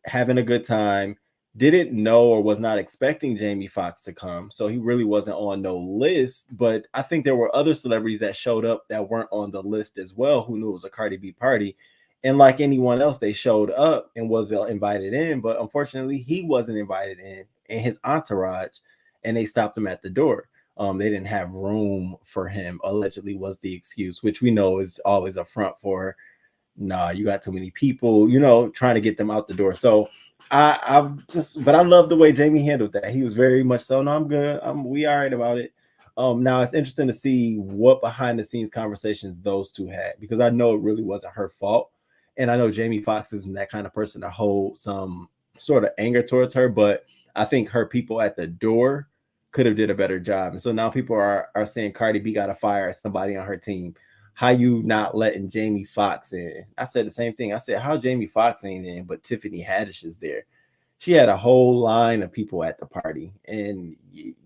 Speaker 1: having a good time, didn't know or was not expecting Jaimee Foxx to come. So he really wasn't on no list. But I think there were other celebrities that showed up that weren't on the list as well, who knew it was a Cardi B party. And like anyone else, they showed up and was invited in. But unfortunately, he wasn't invited in, and his entourage, and they stopped him at the door. They didn't have room for him, allegedly was the excuse, which we know is always a front for, nah, you got too many people, trying to get them out the door. So but I love the way Jamie handled that. He was very much so, no, I'm good. We all right about it. Now it's interesting to see what behind the scenes conversations those two had, because I know it really wasn't her fault. And I know Jaimee Foxx isn't that kind of person to hold some sort of anger towards her, but I think her people at the door could have did a better job. And so now people are saying Cardi B got to fire somebody on her team. How you not letting Jaimee Foxx in? I said the same thing. I said, how Jaimee Foxx ain't in, but Tiffany Haddish is there. She had a whole line of people at the party, and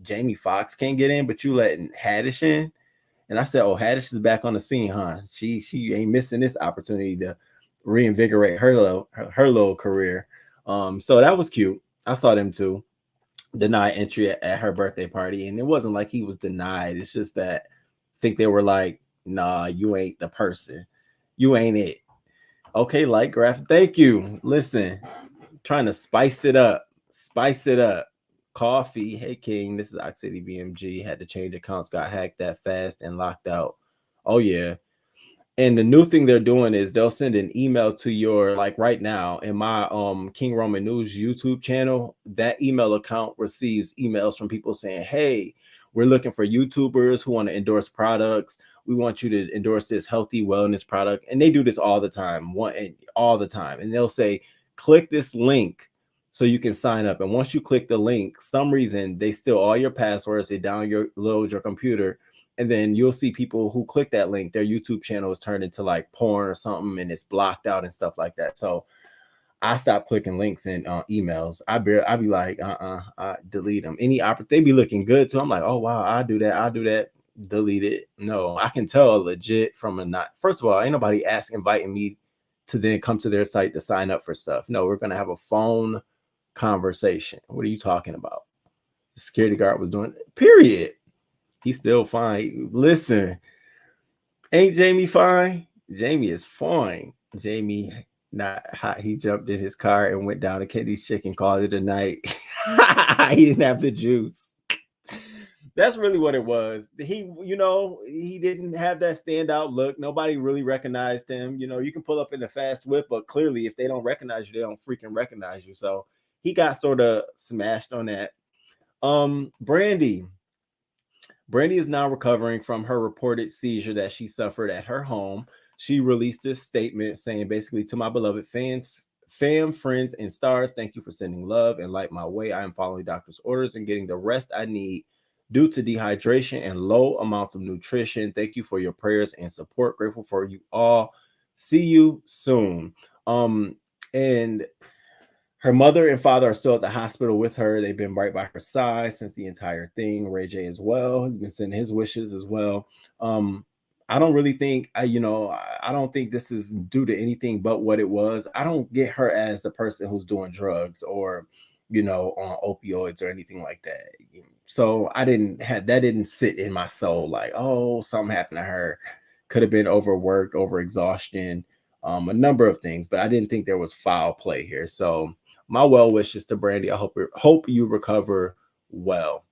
Speaker 1: Jaimee Foxx can't get in, but you letting Haddish in. And I said, oh, Haddish is back on the scene, huh? She ain't missing this opportunity to reinvigorate her little career. So that was cute. I saw them too deny entry at her birthday party, and it wasn't like he was denied. It's just that I think they were like, nah, you ain't the person. You ain't it. Okay, like graph. Thank you. Listen, trying to spice it up. Coffee. Hey, King. This is Ox City BMG. Had to change accounts. Got hacked that fast and locked out. Oh, yeah. And the new thing they're doing is they'll send an email to your, like right now in my King Roman News YouTube channel, that email account receives emails from people saying, hey, we're looking for YouTubers who want to endorse products. We want you to endorse this healthy wellness product. And they do this all the time, And they'll say, click this link so you can sign up. And once you click the link, some reason they steal all your passwords, they download your computer. And then you'll see people who click that link, their YouTube channel is turned into like porn or something, and it's blocked out and stuff like that. So I stopped clicking links in emails. I'd be like, I delete them. They be looking good too. I'm like, oh wow, I'll do that. Delete it. No, I can tell a legit from a not. First of all, ain't nobody inviting me to then come to their site to sign up for stuff. No, we're gonna have a phone conversation. What are you talking about? The security guard was doing it, period. He's still fine. Listen, ain't Jamie fine? Jamie is fine. Jamie not hot. He jumped in his car and went down to Kenny's Chicken, called it a night. He didn't have the juice. That's really what it was. He didn't have that standout look. Nobody really recognized him. You can pull up in a fast whip, but clearly if they don't recognize you, they don't freaking recognize you. So he got sort of smashed on that. Brandy is now recovering from her reported seizure that she suffered at her home. She released this statement saying, basically, to my beloved fans, fam, friends, and stars, thank you for sending love and light my way. I am following doctor's orders and getting the rest I need due to dehydration and low amounts of nutrition. Thank you for your prayers and support. Grateful for you all. See you soon. And her mother and father are still at the hospital with her. They've been right by her side since the entire thing. Ray J as well has been sending his wishes as well. I don't really think I don't think this is due to anything but what it was. I don't get her as the person who's doing drugs or on opioids or anything like that. So I didn't sit in my soul like, oh, something happened to her. Could have been overworked, overexhaustion, a number of things, but I didn't think there was foul play here. So my well wishes to Brandy. I hope you recover well.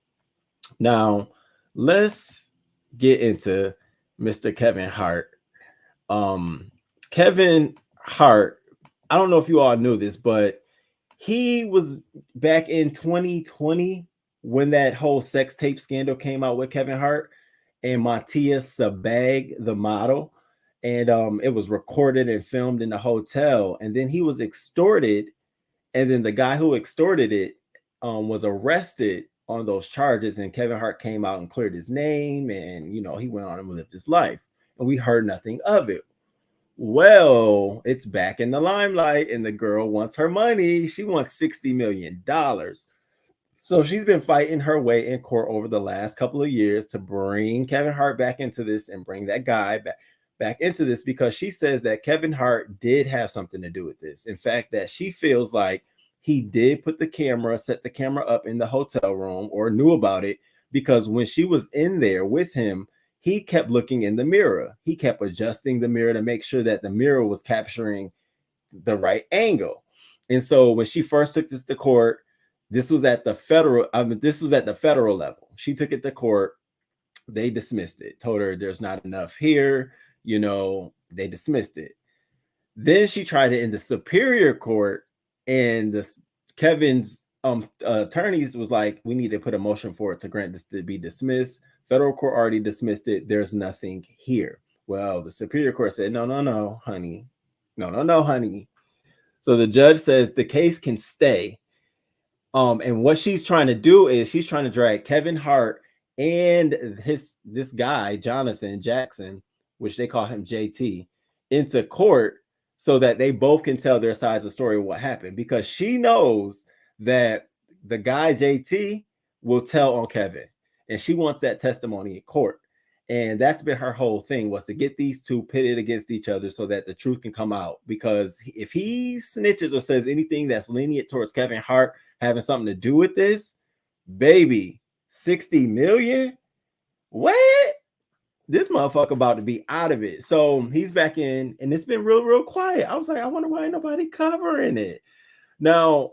Speaker 1: Now, let's get into Mr. Kevin Hart. Kevin Hart, I don't know if you all knew this, but he was back in 2020 when that whole sex tape scandal came out with Kevin Hart and Matia Sabag, the model. And it was recorded and filmed in the hotel. And then he was extorted. And then the guy who extorted it was arrested on those charges. And Kevin Hart came out and cleared his name. And, he went on and lived his life. And we heard nothing of it. Well, it's back in the limelight. And the girl wants her money. She wants $60 million. So she's been fighting her way in court over the last couple of years to bring Kevin Hart back into this and bring that guy back into this, because she says that Kevin Hart did have something to do with this. In fact, that she feels like he did set the camera up in the hotel room or knew about it, because when she was in there with him, he kept looking in the mirror. He kept adjusting the mirror to make sure that the mirror was capturing the right angle. And so when she first took this to court, this was at the federal level. She took it to court. They dismissed it, told her there's not enough here. They dismissed it. Then she tried it in the superior court, and Kevin's attorneys was like, we need to put a motion for it to grant this to be dismissed. Federal court already dismissed it. There's nothing here. Well, the superior court said, no, honey. No, honey. So the judge says the case can stay. And what she's trying to do is she's trying to drag Kevin Hart and this guy, Jonathan Jackson, which they call him JT, into court so that they both can tell their sides of the story of what happened, because she knows that the guy JT will tell on Kevin, and she wants that testimony in court. And that's been her whole thing, was to get these two pitted against each other so that the truth can come out. Because if he snitches or says anything that's lenient towards Kevin Hart having something to do with this, baby, 60 million? What? This motherfucker about to be out of it. So he's back in, and it's been real quiet. I was like, I wonder why ain't nobody covering it. Now,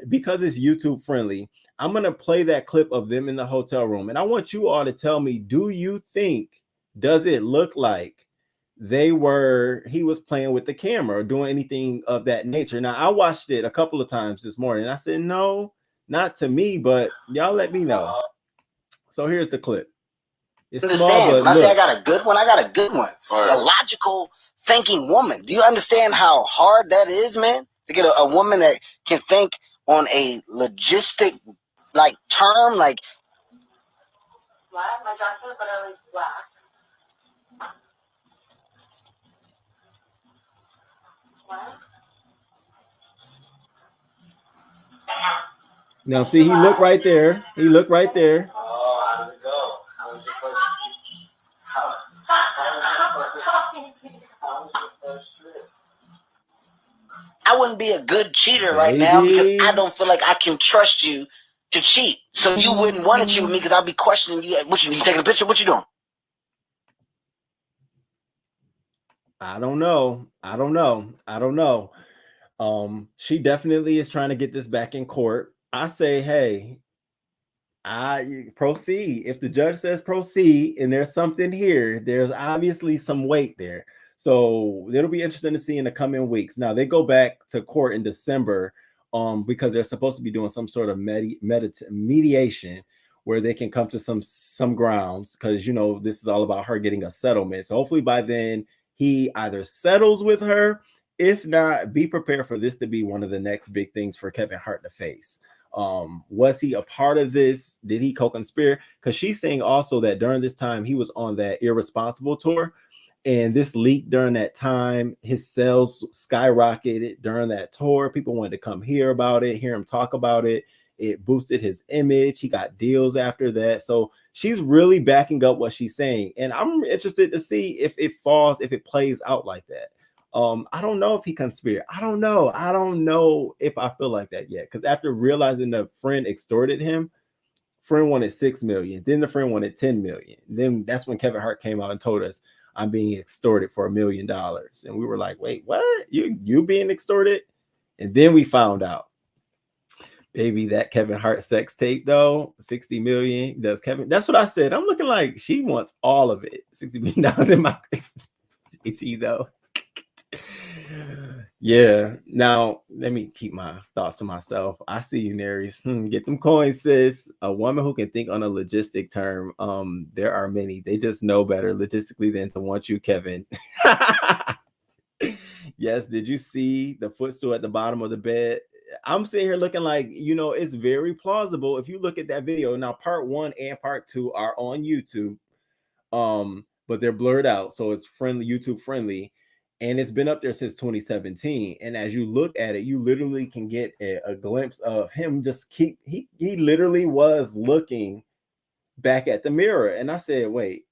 Speaker 1: because it's YouTube friendly, I'm going to play that clip of them in the hotel room. And I want you all to tell me, does it look like he was playing with the camera or doing anything of that nature? Now, I watched it a couple of times this morning, and I said, no, not to me, but y'all let me know. So here's the clip. It's small, but
Speaker 17: when I say I got a good one, I got a good one. Right. A logical thinking woman. Do you understand how hard that is, man? To get a woman that can think on a logistic term, like black, my doctor, but I was black.
Speaker 1: Now, see, he looked right there.
Speaker 17: Oh, how did it go? How was your first? I wouldn't be a good cheater right now because I don't feel like I can trust you to cheat. So you wouldn't want to cheat with me because I'll be questioning you. What you taking a picture? What you doing?
Speaker 1: I don't know. She definitely is trying to get this back in court. I say, hey, I proceed. If the judge says proceed and there's something here, there's obviously some weight there. So it'll be interesting to see in the coming weeks. Now they go back to court in December because they're supposed to be doing some sort of mediation where they can come to some grounds, because this is all about her getting a settlement. So hopefully by then he either settles with her. If not, be prepared for this to be one of the next big things for Kevin Hart to face. Was he a part of this? Did he co-conspire? Because she's saying also that during this time he was on that Irresponsible tour, and this leaked during that time. His sales skyrocketed during that tour. People wanted to come hear about it, hear him talk about it. It boosted his image. He got deals after that. So she's really backing up what she's saying, and I'm interested to see if it falls, if it plays out like that. I don't know if he conspired. I don't know if I feel like that yet. Because after realizing the friend extorted him, friend wanted 6 million. Then the friend wanted 10 million. Then that's when Kevin Hart came out and told us, I'm being extorted for $1 million. And we were like, wait, what? You being extorted? And then we found out. Baby, that Kevin Hart sex tape though, 60 million. Does Kevin? That's what I said. I'm looking like she wants all of it. $60 million in my AT though. Yeah. Now let me keep my thoughts to myself. I see you, Naries. Get them coins, sis. A woman who can think on a logistic term. There are many. They just know better logistically than to want you, Kevin. Yes. Did you see the footstool at the bottom of the bed? I'm sitting here looking like, it's very plausible. If you look at that video now, part 1 and part 2 are on YouTube, but they're blurred out, so it's friendly, YouTube friendly, and it's been up there since 2017. And as you look at it, you literally can get a glimpse of him. He literally was looking back at the mirror, and I said, wait,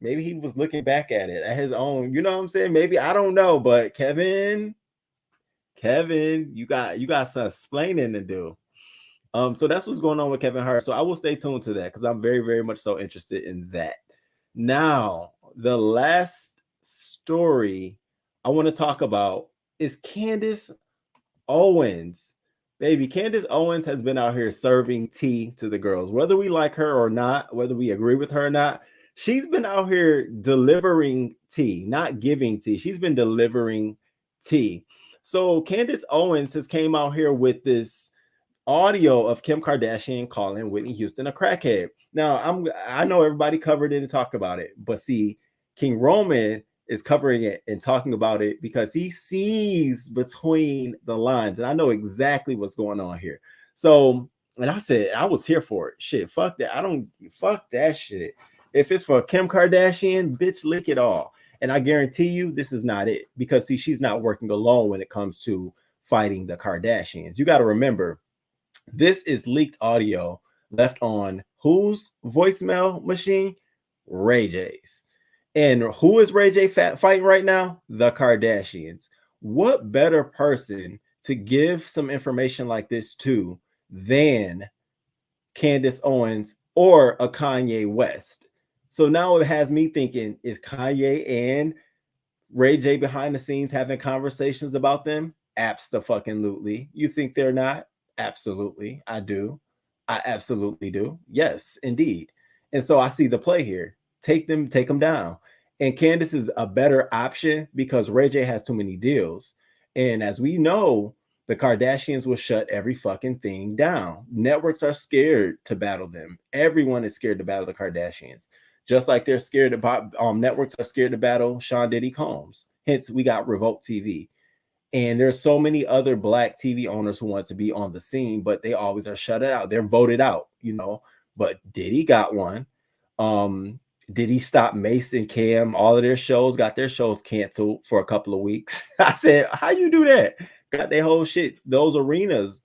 Speaker 1: maybe he was looking back at it at his own. You know what I'm saying? Maybe, I don't know, but Kevin, you got some explaining to do. So that's what's going on with Kevin Hart. So I will stay tuned to that because I'm very, very much so interested in that. Now, the last story I want to talk about is Candance Owens. Baby, Candance Owens has been out here serving tea to the girls, whether we like her or not, whether we agree with her or not. She's been out here delivering tea, not giving tea. She's been delivering tea. So Candance Owens has came out here with this audio of Kim Kardashian calling Whitney Houston a crackhead. Now, I know everybody covered it and talked about it, but see, King Roman is covering it and talking about it because he sees between the lines, and I know exactly what's going on here. So, and I said, I was here for it. Shit, fuck that. Fuck that shit. If it's for Kim Kardashian, bitch, lick it all. And I guarantee you this is not it, because see, she's not working alone when it comes to fighting the Kardashians. You got to remember, this is leaked audio left on whose voicemail machine? Ray J's. And who is Ray J fighting right now? The Kardashians. What better person to give some information like this to than Candance Owens or a Kanye West? So now it has me thinking, is Kanye and Ray J behind the scenes having conversations about them? Abso-fucking-lutely. You think they're not? Absolutely. I do. I absolutely do. Yes, indeed. And so I see the play here. Take them down. And Candance is a better option because Ray J has too many deals. And as we know, the Kardashians will shut every fucking thing down. Networks are scared to battle them. Everyone is scared to battle the Kardashians. Just like they're scared about, networks are scared to battle Sean Diddy Combs. Hence, we got Revolt TV. And there's so many other Black TV owners who want to be on the scene, but they always are shut out. They're voted out, But Diddy got one. Diddy stopped Mace and Cam. All of their shows got their shows canceled for a couple of weeks. I said, how you do that? Got their whole shit. Those arenas,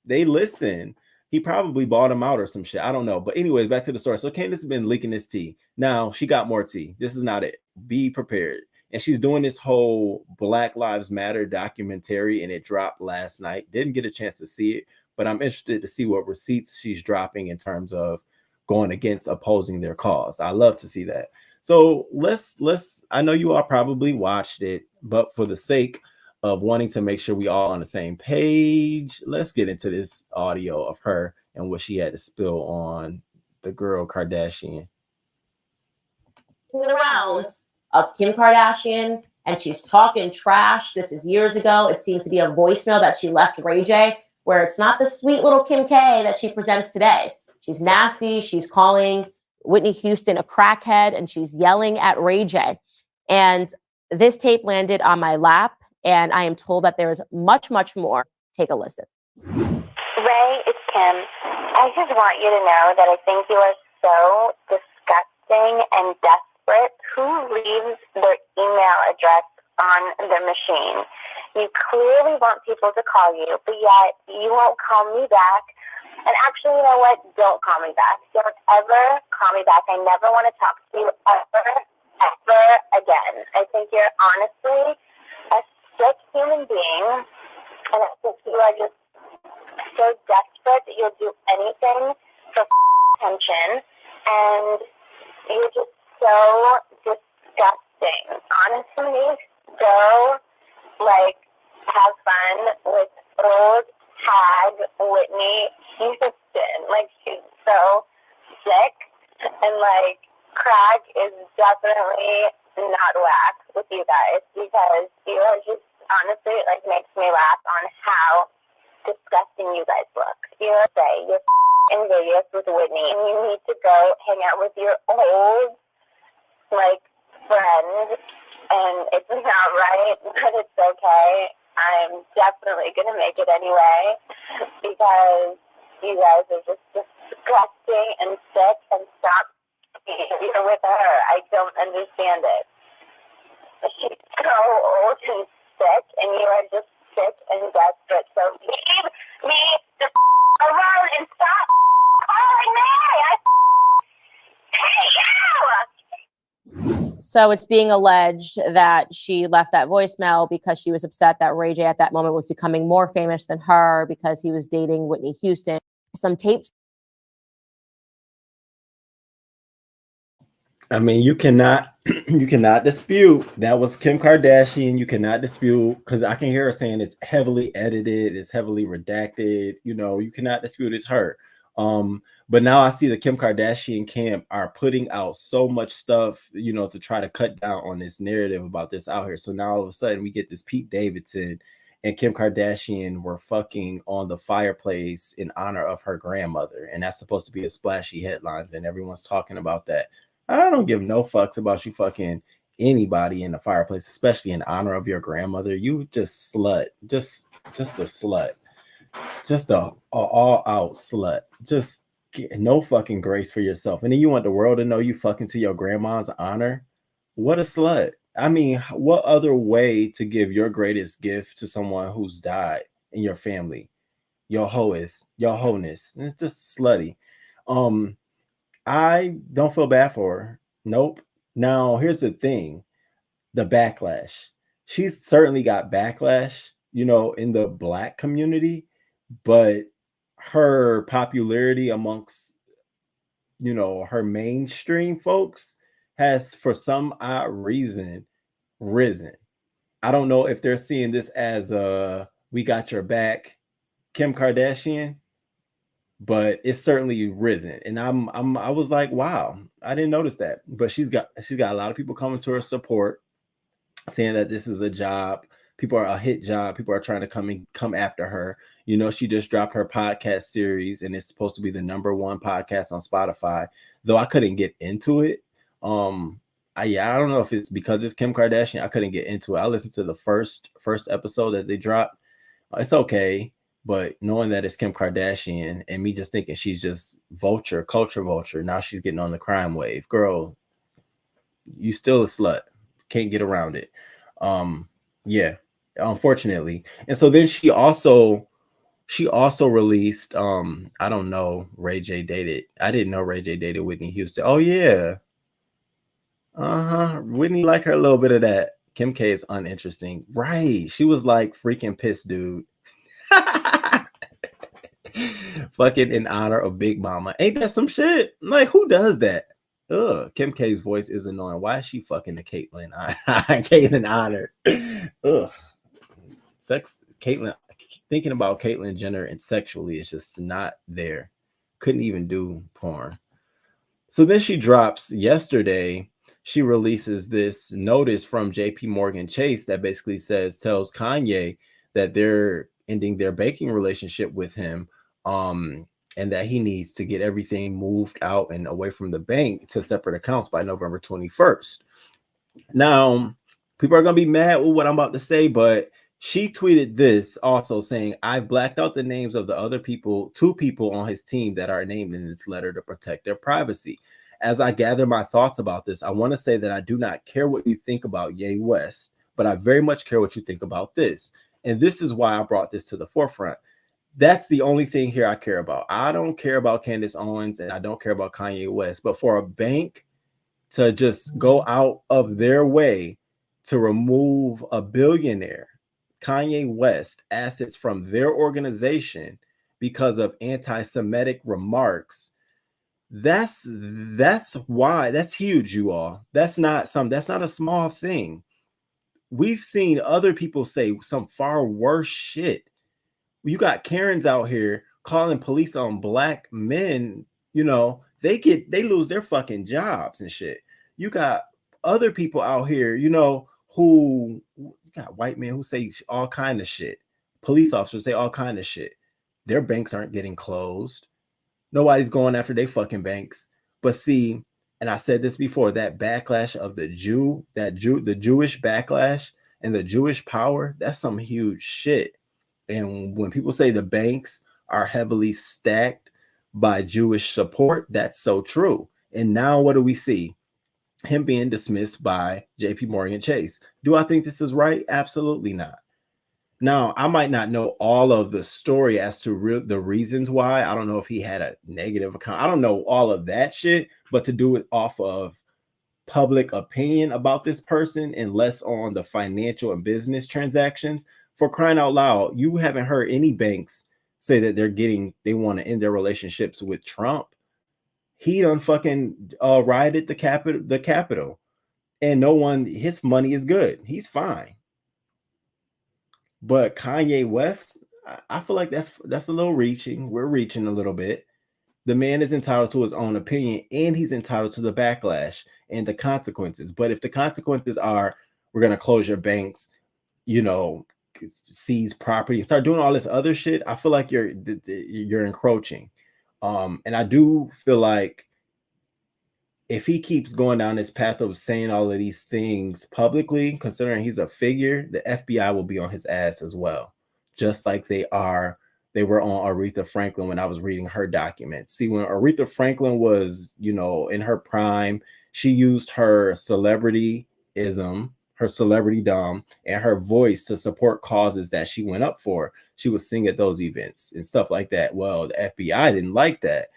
Speaker 1: they listen. He probably bought them out or some shit. I don't know. But anyways, back to the story. So Candance has been leaking this tea. Now she got more tea. This is not it. Be prepared. And she's doing this whole Black Lives Matter documentary, and it dropped last night. Didn't get a chance to see it, but I'm interested to see what receipts she's dropping in terms of going against opposing their cause. I love to see that. So let's I know you all probably watched it, but for the sake of wanting to make sure we all on the same page, let's get into this audio of her and what she had to spill on the girl Kardashian.
Speaker 18: The rounds of Kim Kardashian, and she's talking trash. This is years ago. It seems to be a voicemail that she left Ray J, where it's not the sweet little Kim K that she presents today. She's nasty. She's calling Whitney Houston a crackhead, and she's yelling at Ray J. And this tape landed on my lap, and I am told that there is much, much more. Take a listen.
Speaker 19: Ray, it's Kim. I just want you to know that I think you are so disgusting and desperate. Who leaves their email address on their machine? You clearly want people to call you, but yet you won't call me back. And actually, you know what? Don't call me back. Don't ever call me back. I never want to talk to you ever again. I think you're honestly a sick human being, and I think you are just so desperate that you'll do anything for attention, and you're just so disgusting. Honestly, go, like, have fun with old hag Whitney Houston. Like, she's so sick, and, like, Craig is definitely not whack with you guys, because you are just, honestly, like, makes me laugh on how disgusting you guys look. You're in Vegas with Whitney, and you need to go hang out with your old, like, friend, and it's not right, but it's okay. I'm definitely going to make it anyway, because you guys are just disgusting and sick, and stop you're with her. I don't understand it. She's so old and sick, and you are just sick and desperate. So leave me the alone and stop calling me. I hate you.
Speaker 18: So it's being alleged that she left that voicemail because she was upset that Ray J at that moment was becoming more famous than her because he was dating Whitney Houston. Some tapes.
Speaker 1: I mean, you cannot dispute that was Kim Kardashian. You cannot dispute, because I can hear her saying it's heavily edited, it's heavily redacted. You know, you cannot dispute it's her. But now I see the Kim Kardashian camp are putting out so much stuff, you know, to try to cut down on this narrative about this out here. So now all of a sudden we get this Pete Davidson and Kim Kardashian were fucking on the fireplace in honor of her grandmother, and that's supposed to be a splashy headline, and everyone's talking about that. I don't give no fucks about you fucking anybody in the fireplace, especially in honor of your grandmother. You just slut, just a slut, just a all out slut. Just get no fucking grace for yourself, and then you want the world to know you fucking to your grandma's honor. What a slut! I mean, what other way to give your greatest gift to someone who's died in your family? Your hoeness. It's just slutty. I don't feel bad for her. Nope. Now, here's the thing. The backlash. She's certainly got backlash, you know, in the Black community, but her popularity amongst, you know, her mainstream folks has, for some odd reason, risen. I don't know if they're seeing this as a we got your back Kim Kardashian, but it's certainly risen. And I was like, wow, I didn't notice that. But she's got a lot of people coming to her support, saying that this is a job. People are a hit job. People are trying to come after her. You know, she just dropped her podcast series, and it's supposed to be the #1 podcast on Spotify. Though I couldn't get into it. I don't know if it's because it's Kim Kardashian. I couldn't get into it. I listened to the first episode that they dropped. It's okay. But knowing that it's Kim Kardashian and me just thinking she's just culture vulture, now she's getting on the crime wave. Girl, you still a slut. Can't get around it. Yeah, unfortunately. And so then she also released, I don't know, Ray J dated. I didn't know Ray J dated Whitney Houston. Oh yeah. Whitney liked her a little bit of that. Kim K is uninteresting. Right. She was like freaking pissed, dude. Fucking in honor of Big Mama. Ain't that some shit? Like, who does that? Ugh, Kim K's voice is annoying. Why is she fucking the Caitlyn? Caitlyn honor. Ugh. Caitlyn, thinking about Caitlyn Jenner and sexually is just not there. Couldn't even do porn. So then she drops yesterday, she releases this notice from JP Morgan Chase that basically tells Kanye that they're ending their banking relationship with him, and that he needs to get everything moved out and away from the bank to separate accounts by November 21st. Now, people are going to be mad with what I'm about to say, but She tweeted this also saying, I've blacked out the names of the other people, 2 people on his team that are named in this letter to protect their privacy. As I gather my thoughts about this, I want to say that I do not care what you think about Ye West, but I very much care what you think about this. And this is why I brought this to the forefront. That's the only thing here I care about. I don't care about Candance Owens and I don't care about Kanye West, but for a bank to just go out of their way to remove a billionaire, Kanye West, assets from their organization because of anti-Semitic remarks, that's why that's huge, you all. That's not a small thing. We've seen other people say some far worse shit. You got Karens out here calling police on black men, you know, they lose their fucking jobs and shit. You got other people out here, you know, who you got white men who say all kind of shit. Police officers say all kind of shit. Their banks aren't getting closed. Nobody's going after their fucking banks. But see, and I said this before, that backlash of the Jewish backlash and the Jewish power, that's some huge shit. And when people say the banks are heavily stacked by Jewish support, that's so true. And now what do we see? Him being dismissed by JP Morgan Chase. Do I think this is right? Absolutely not. Now, I might not know all of the story as to the reasons why. I don't know if he had a negative account. I don't know all of that shit, but to do it off of public opinion about this person and less on the financial and business transactions, for crying out loud, you haven't heard any banks say that they want to end their relationships with Trump. He done fucking rioted the Capitol, and no one, his money is good. He's fine. But Kanye West, I feel like that's a little reaching. We're reaching a little bit. The man is entitled to his own opinion, and he's entitled to the backlash and the consequences. But if the consequences are, we're going to close your banks, you know, seize property and start doing all this other shit, I feel like you're encroaching. And I do feel like if he keeps going down this path of saying all of these things publicly, considering he's a figure, the FBI will be on his ass as well. Just like they were on Aretha Franklin when I was reading her documents. See, when Aretha Franklin was, you know, in her prime, she used her celebrityism, her celebritydom, and her voice to support causes that she went up for. She would sing at those events and stuff like that. Well, the FBI didn't like that.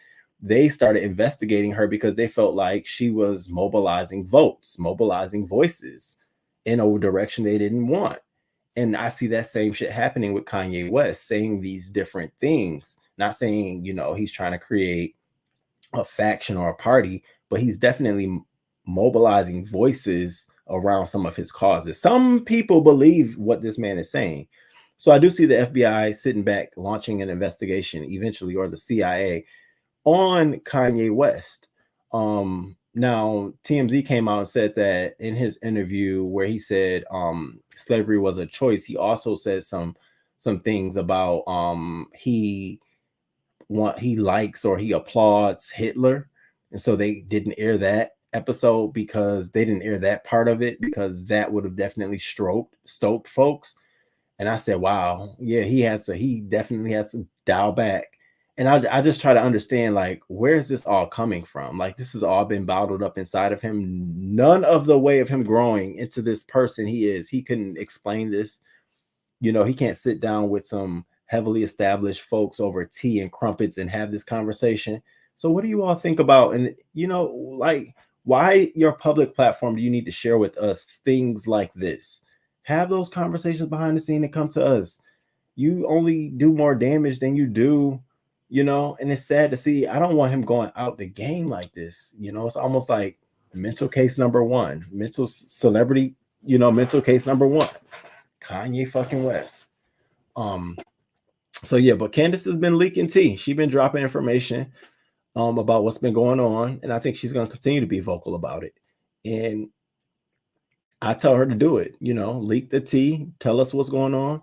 Speaker 1: They started investigating her because they felt like she was mobilizing votes, mobilizing voices in a direction they didn't want. And I see that same shit happening with Kanye West, saying these different things, not saying, you know, he's trying to create a faction or a party, but he's definitely mobilizing voices around some of his causes. Some people believe what this man is saying. So I do see the FBI sitting back, launching an investigation eventually, or the CIA, on Kanye West. Now TMZ came out and said that in his interview where he said slavery was a choice, he also said some things about he likes or he applauds Hitler, and so they didn't air that episode because they didn't air that part of it because that would have definitely stoked folks. And I said, wow, yeah, he definitely has to dial back. And I just try to understand, like, where is this all coming from? Like, this has all been bottled up inside of him. None of the way of him growing into this person he is. He couldn't explain this. You know, he can't sit down with some heavily established folks over tea and crumpets and have this conversation. So what do you all think about, and, you know, like, why your public platform do you need to share with us things like this? Have those conversations behind the scene and come to us. You only do more damage than you do, you know, and it's sad to see. I don't want him going out the game like this. You know, it's almost like mental case number one, mental celebrity, you know, mental case number one, Kanye fucking West. So yeah, but Candance has been leaking tea. She's been dropping information about what's been going on, and I think she's going to continue to be vocal about it. And I tell her to do it, you know, leak the tea, tell us what's going on,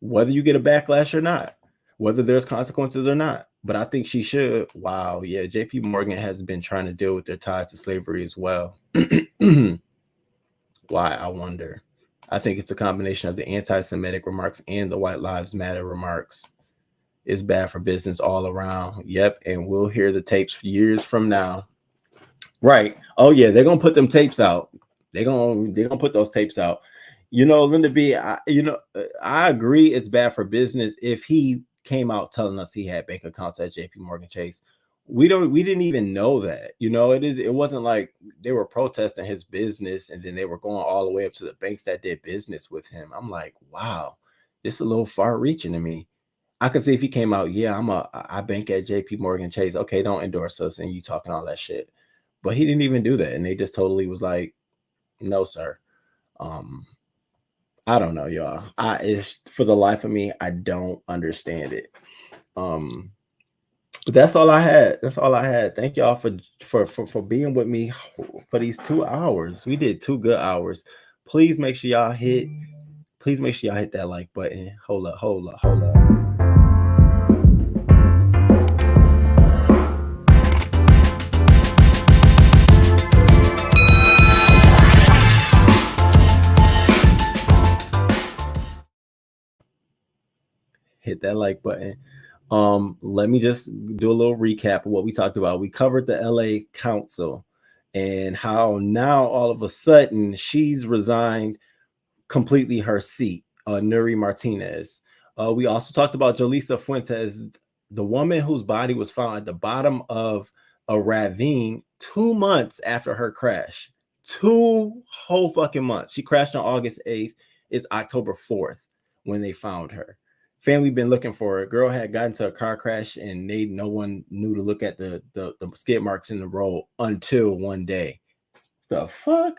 Speaker 1: whether you get a backlash or not, whether there's consequences or not. But I think she should. Wow. Yeah. JP Morgan has been trying to deal with their ties to slavery as well. Why? I wonder. I think it's a combination of the anti-Semitic remarks and the White Lives Matter remarks. It's bad for business all around. Yep, and we'll hear the tapes years from now. Right. Oh yeah, they're gonna put them tapes out. They're gonna put those tapes out. Linda B, I agree it's bad for business if he came out telling us he had bank accounts at JP Morgan Chase. We didn't even know that. It wasn't like they were protesting his business and then they were going all the way up to the banks that did business with him. I'm like, wow, this is a little far reaching to me. I could see if he came out, yeah, I bank at JP Morgan Chase. Okay, don't endorse us and you talking all that shit. But he didn't even do that. And they just totally was like, no, sir. I don't know, y'all. It's for the life of me, I don't understand it. But that's all I had. That's all I had. Thank y'all for being with me for these 2 hours. We did 2 good hours. Please make sure y'all hit that like button. Hold up. Hit that like button. Let me just do a little recap of what we talked about. We covered the LA Council and how now all of a sudden she's resigned completely her seat, Nury Martinez. We also talked about Jolissa Fuentes, the woman whose body was found at the bottom of a ravine 2 months after her crash. 2 whole fucking months. She crashed on August 8th. It's October 4th when they found her. Family been looking for her. Girl had gotten into a car crash and no one knew to look at the skid marks in the road until one day. The fuck?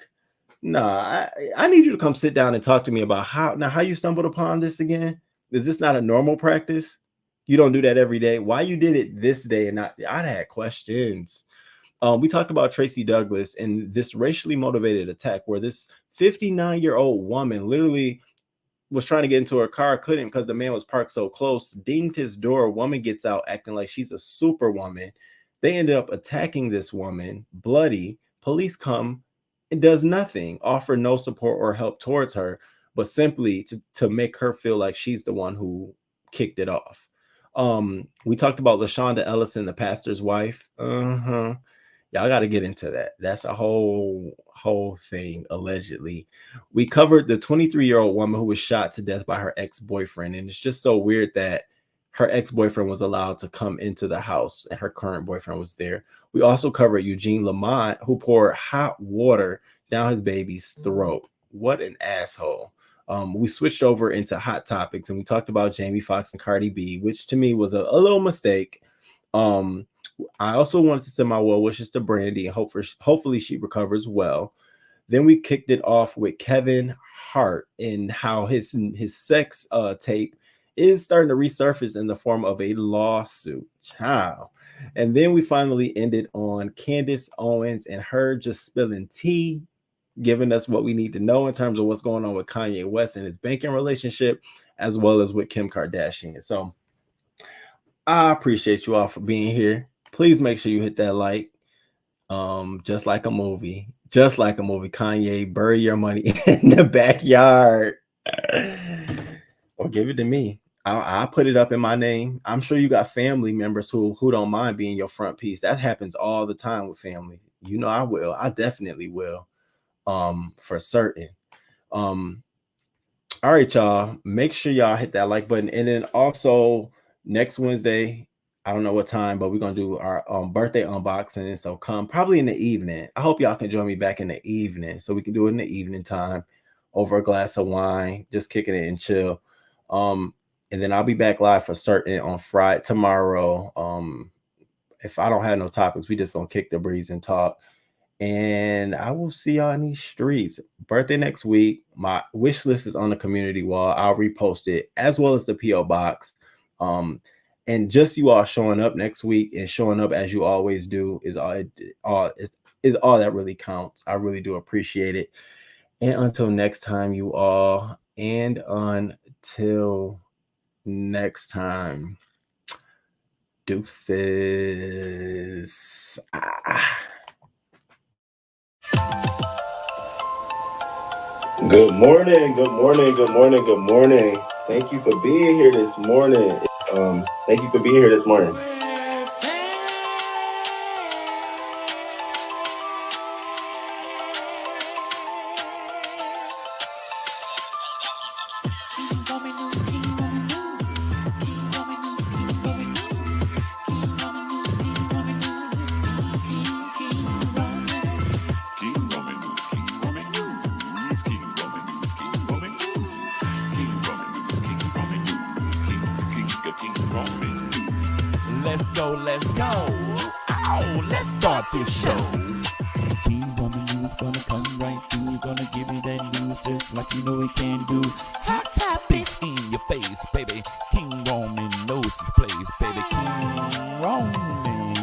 Speaker 1: Nah, I need you to come sit down and talk to me about how you stumbled upon this again. Is this not a normal practice? You don't do that every day. Why you did it this day and not? I'd had questions. We talked about Tracy Douglas and this racially motivated attack where this 59-year-old woman literally was trying to get into her car, couldn't because the man was parked so close, dinged his door. A woman gets out acting like she's a superwoman. They ended up attacking this woman, bloody. Police come and does nothing, offer no support or help towards her, but simply to make her feel like she's the one who kicked it off. We talked about Lashunda Ellison, the pastor's wife. Y'all got to get into that. That's a whole thing, allegedly. We covered the 23-year-old woman who was shot to death by her ex-boyfriend. And it's just so weird that her ex-boyfriend was allowed to come into the house and her current boyfriend was there. We also covered Eugene Lamont, who poured hot water down his baby's throat. What an asshole. We switched over into hot topics and we talked about Jaimee Foxx and Cardi B, which to me was a little mistake. I also wanted to send my well wishes to Brandy and hopefully she recovers well. Then we kicked it off with Kevin Hart and how his sex tape is starting to resurface in the form of a lawsuit. Wow. And then we finally ended on Candance Owens and her just spilling tea, giving us what we need to know in terms of what's going on with Kanye West and his banking relationship, as well as with Kim Kardashian. So I appreciate you all for being here. Please make sure you hit that like. Just like a movie. Kanye, bury your money in the backyard. Or give it to me. I'll put it up in my name. I'm sure you got family members who don't mind being your front piece. That happens all the time with family. I will. I definitely will. For certain. All right, y'all. Make sure y'all hit that like button. And then also next Wednesday, I don't know what time, but we're gonna do our birthday unboxing. So come probably in the evening. I hope y'all can join me back in the evening so we can do it in the evening time over a glass of wine, just kicking it and chill. And then I'll be back live for certain on Friday tomorrow. If I don't have no topics, we just gonna kick the breeze and talk. And I will see y'all in these streets. Birthday next week. My wish list is on the community wall. I'll repost it as well as the PO box. And just you all showing up next week and showing up as you always do is all that really counts. I really do appreciate it. And until next time, you all, and until next time, deuces. Good morning, good morning, good morning, good morning. Thank you for being here this morning. Thank you for being here this morning.
Speaker 2: Let's go, let's go. Oh, let's start this show. King Roman News gonna come right through. Gonna give you that news just like you know he can do. Hot topics in your face, baby. King Roman knows his place, baby. King Roman News.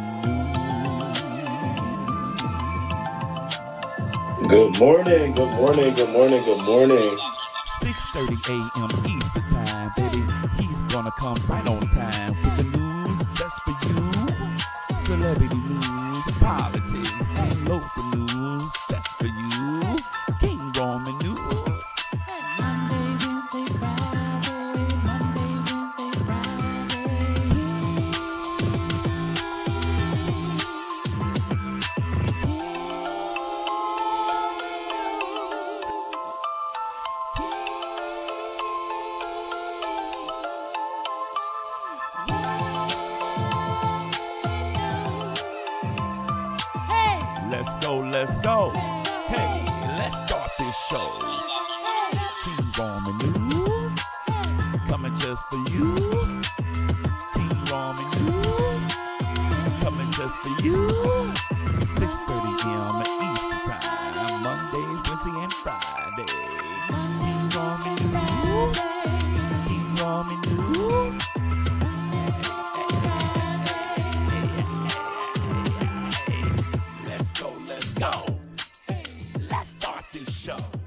Speaker 1: Good morning, good morning, good morning, good morning.
Speaker 2: 6:30 a.m. Eastern time, baby. He's gonna come right on time with the news just for you. Celebrity news, politics, and local news just for you. King Roman News. Monday, Wednesday, Friday. Monday, Wednesday, Friday. Let's go, let's go. Hey, let's start this show. King Roman News, coming just for you. King Roman News, coming just for you. 6:30 a.m. Eastern time, Monday, Wednesday, and Friday. King Roman News, King Roman News. Let's go. Let's start this show.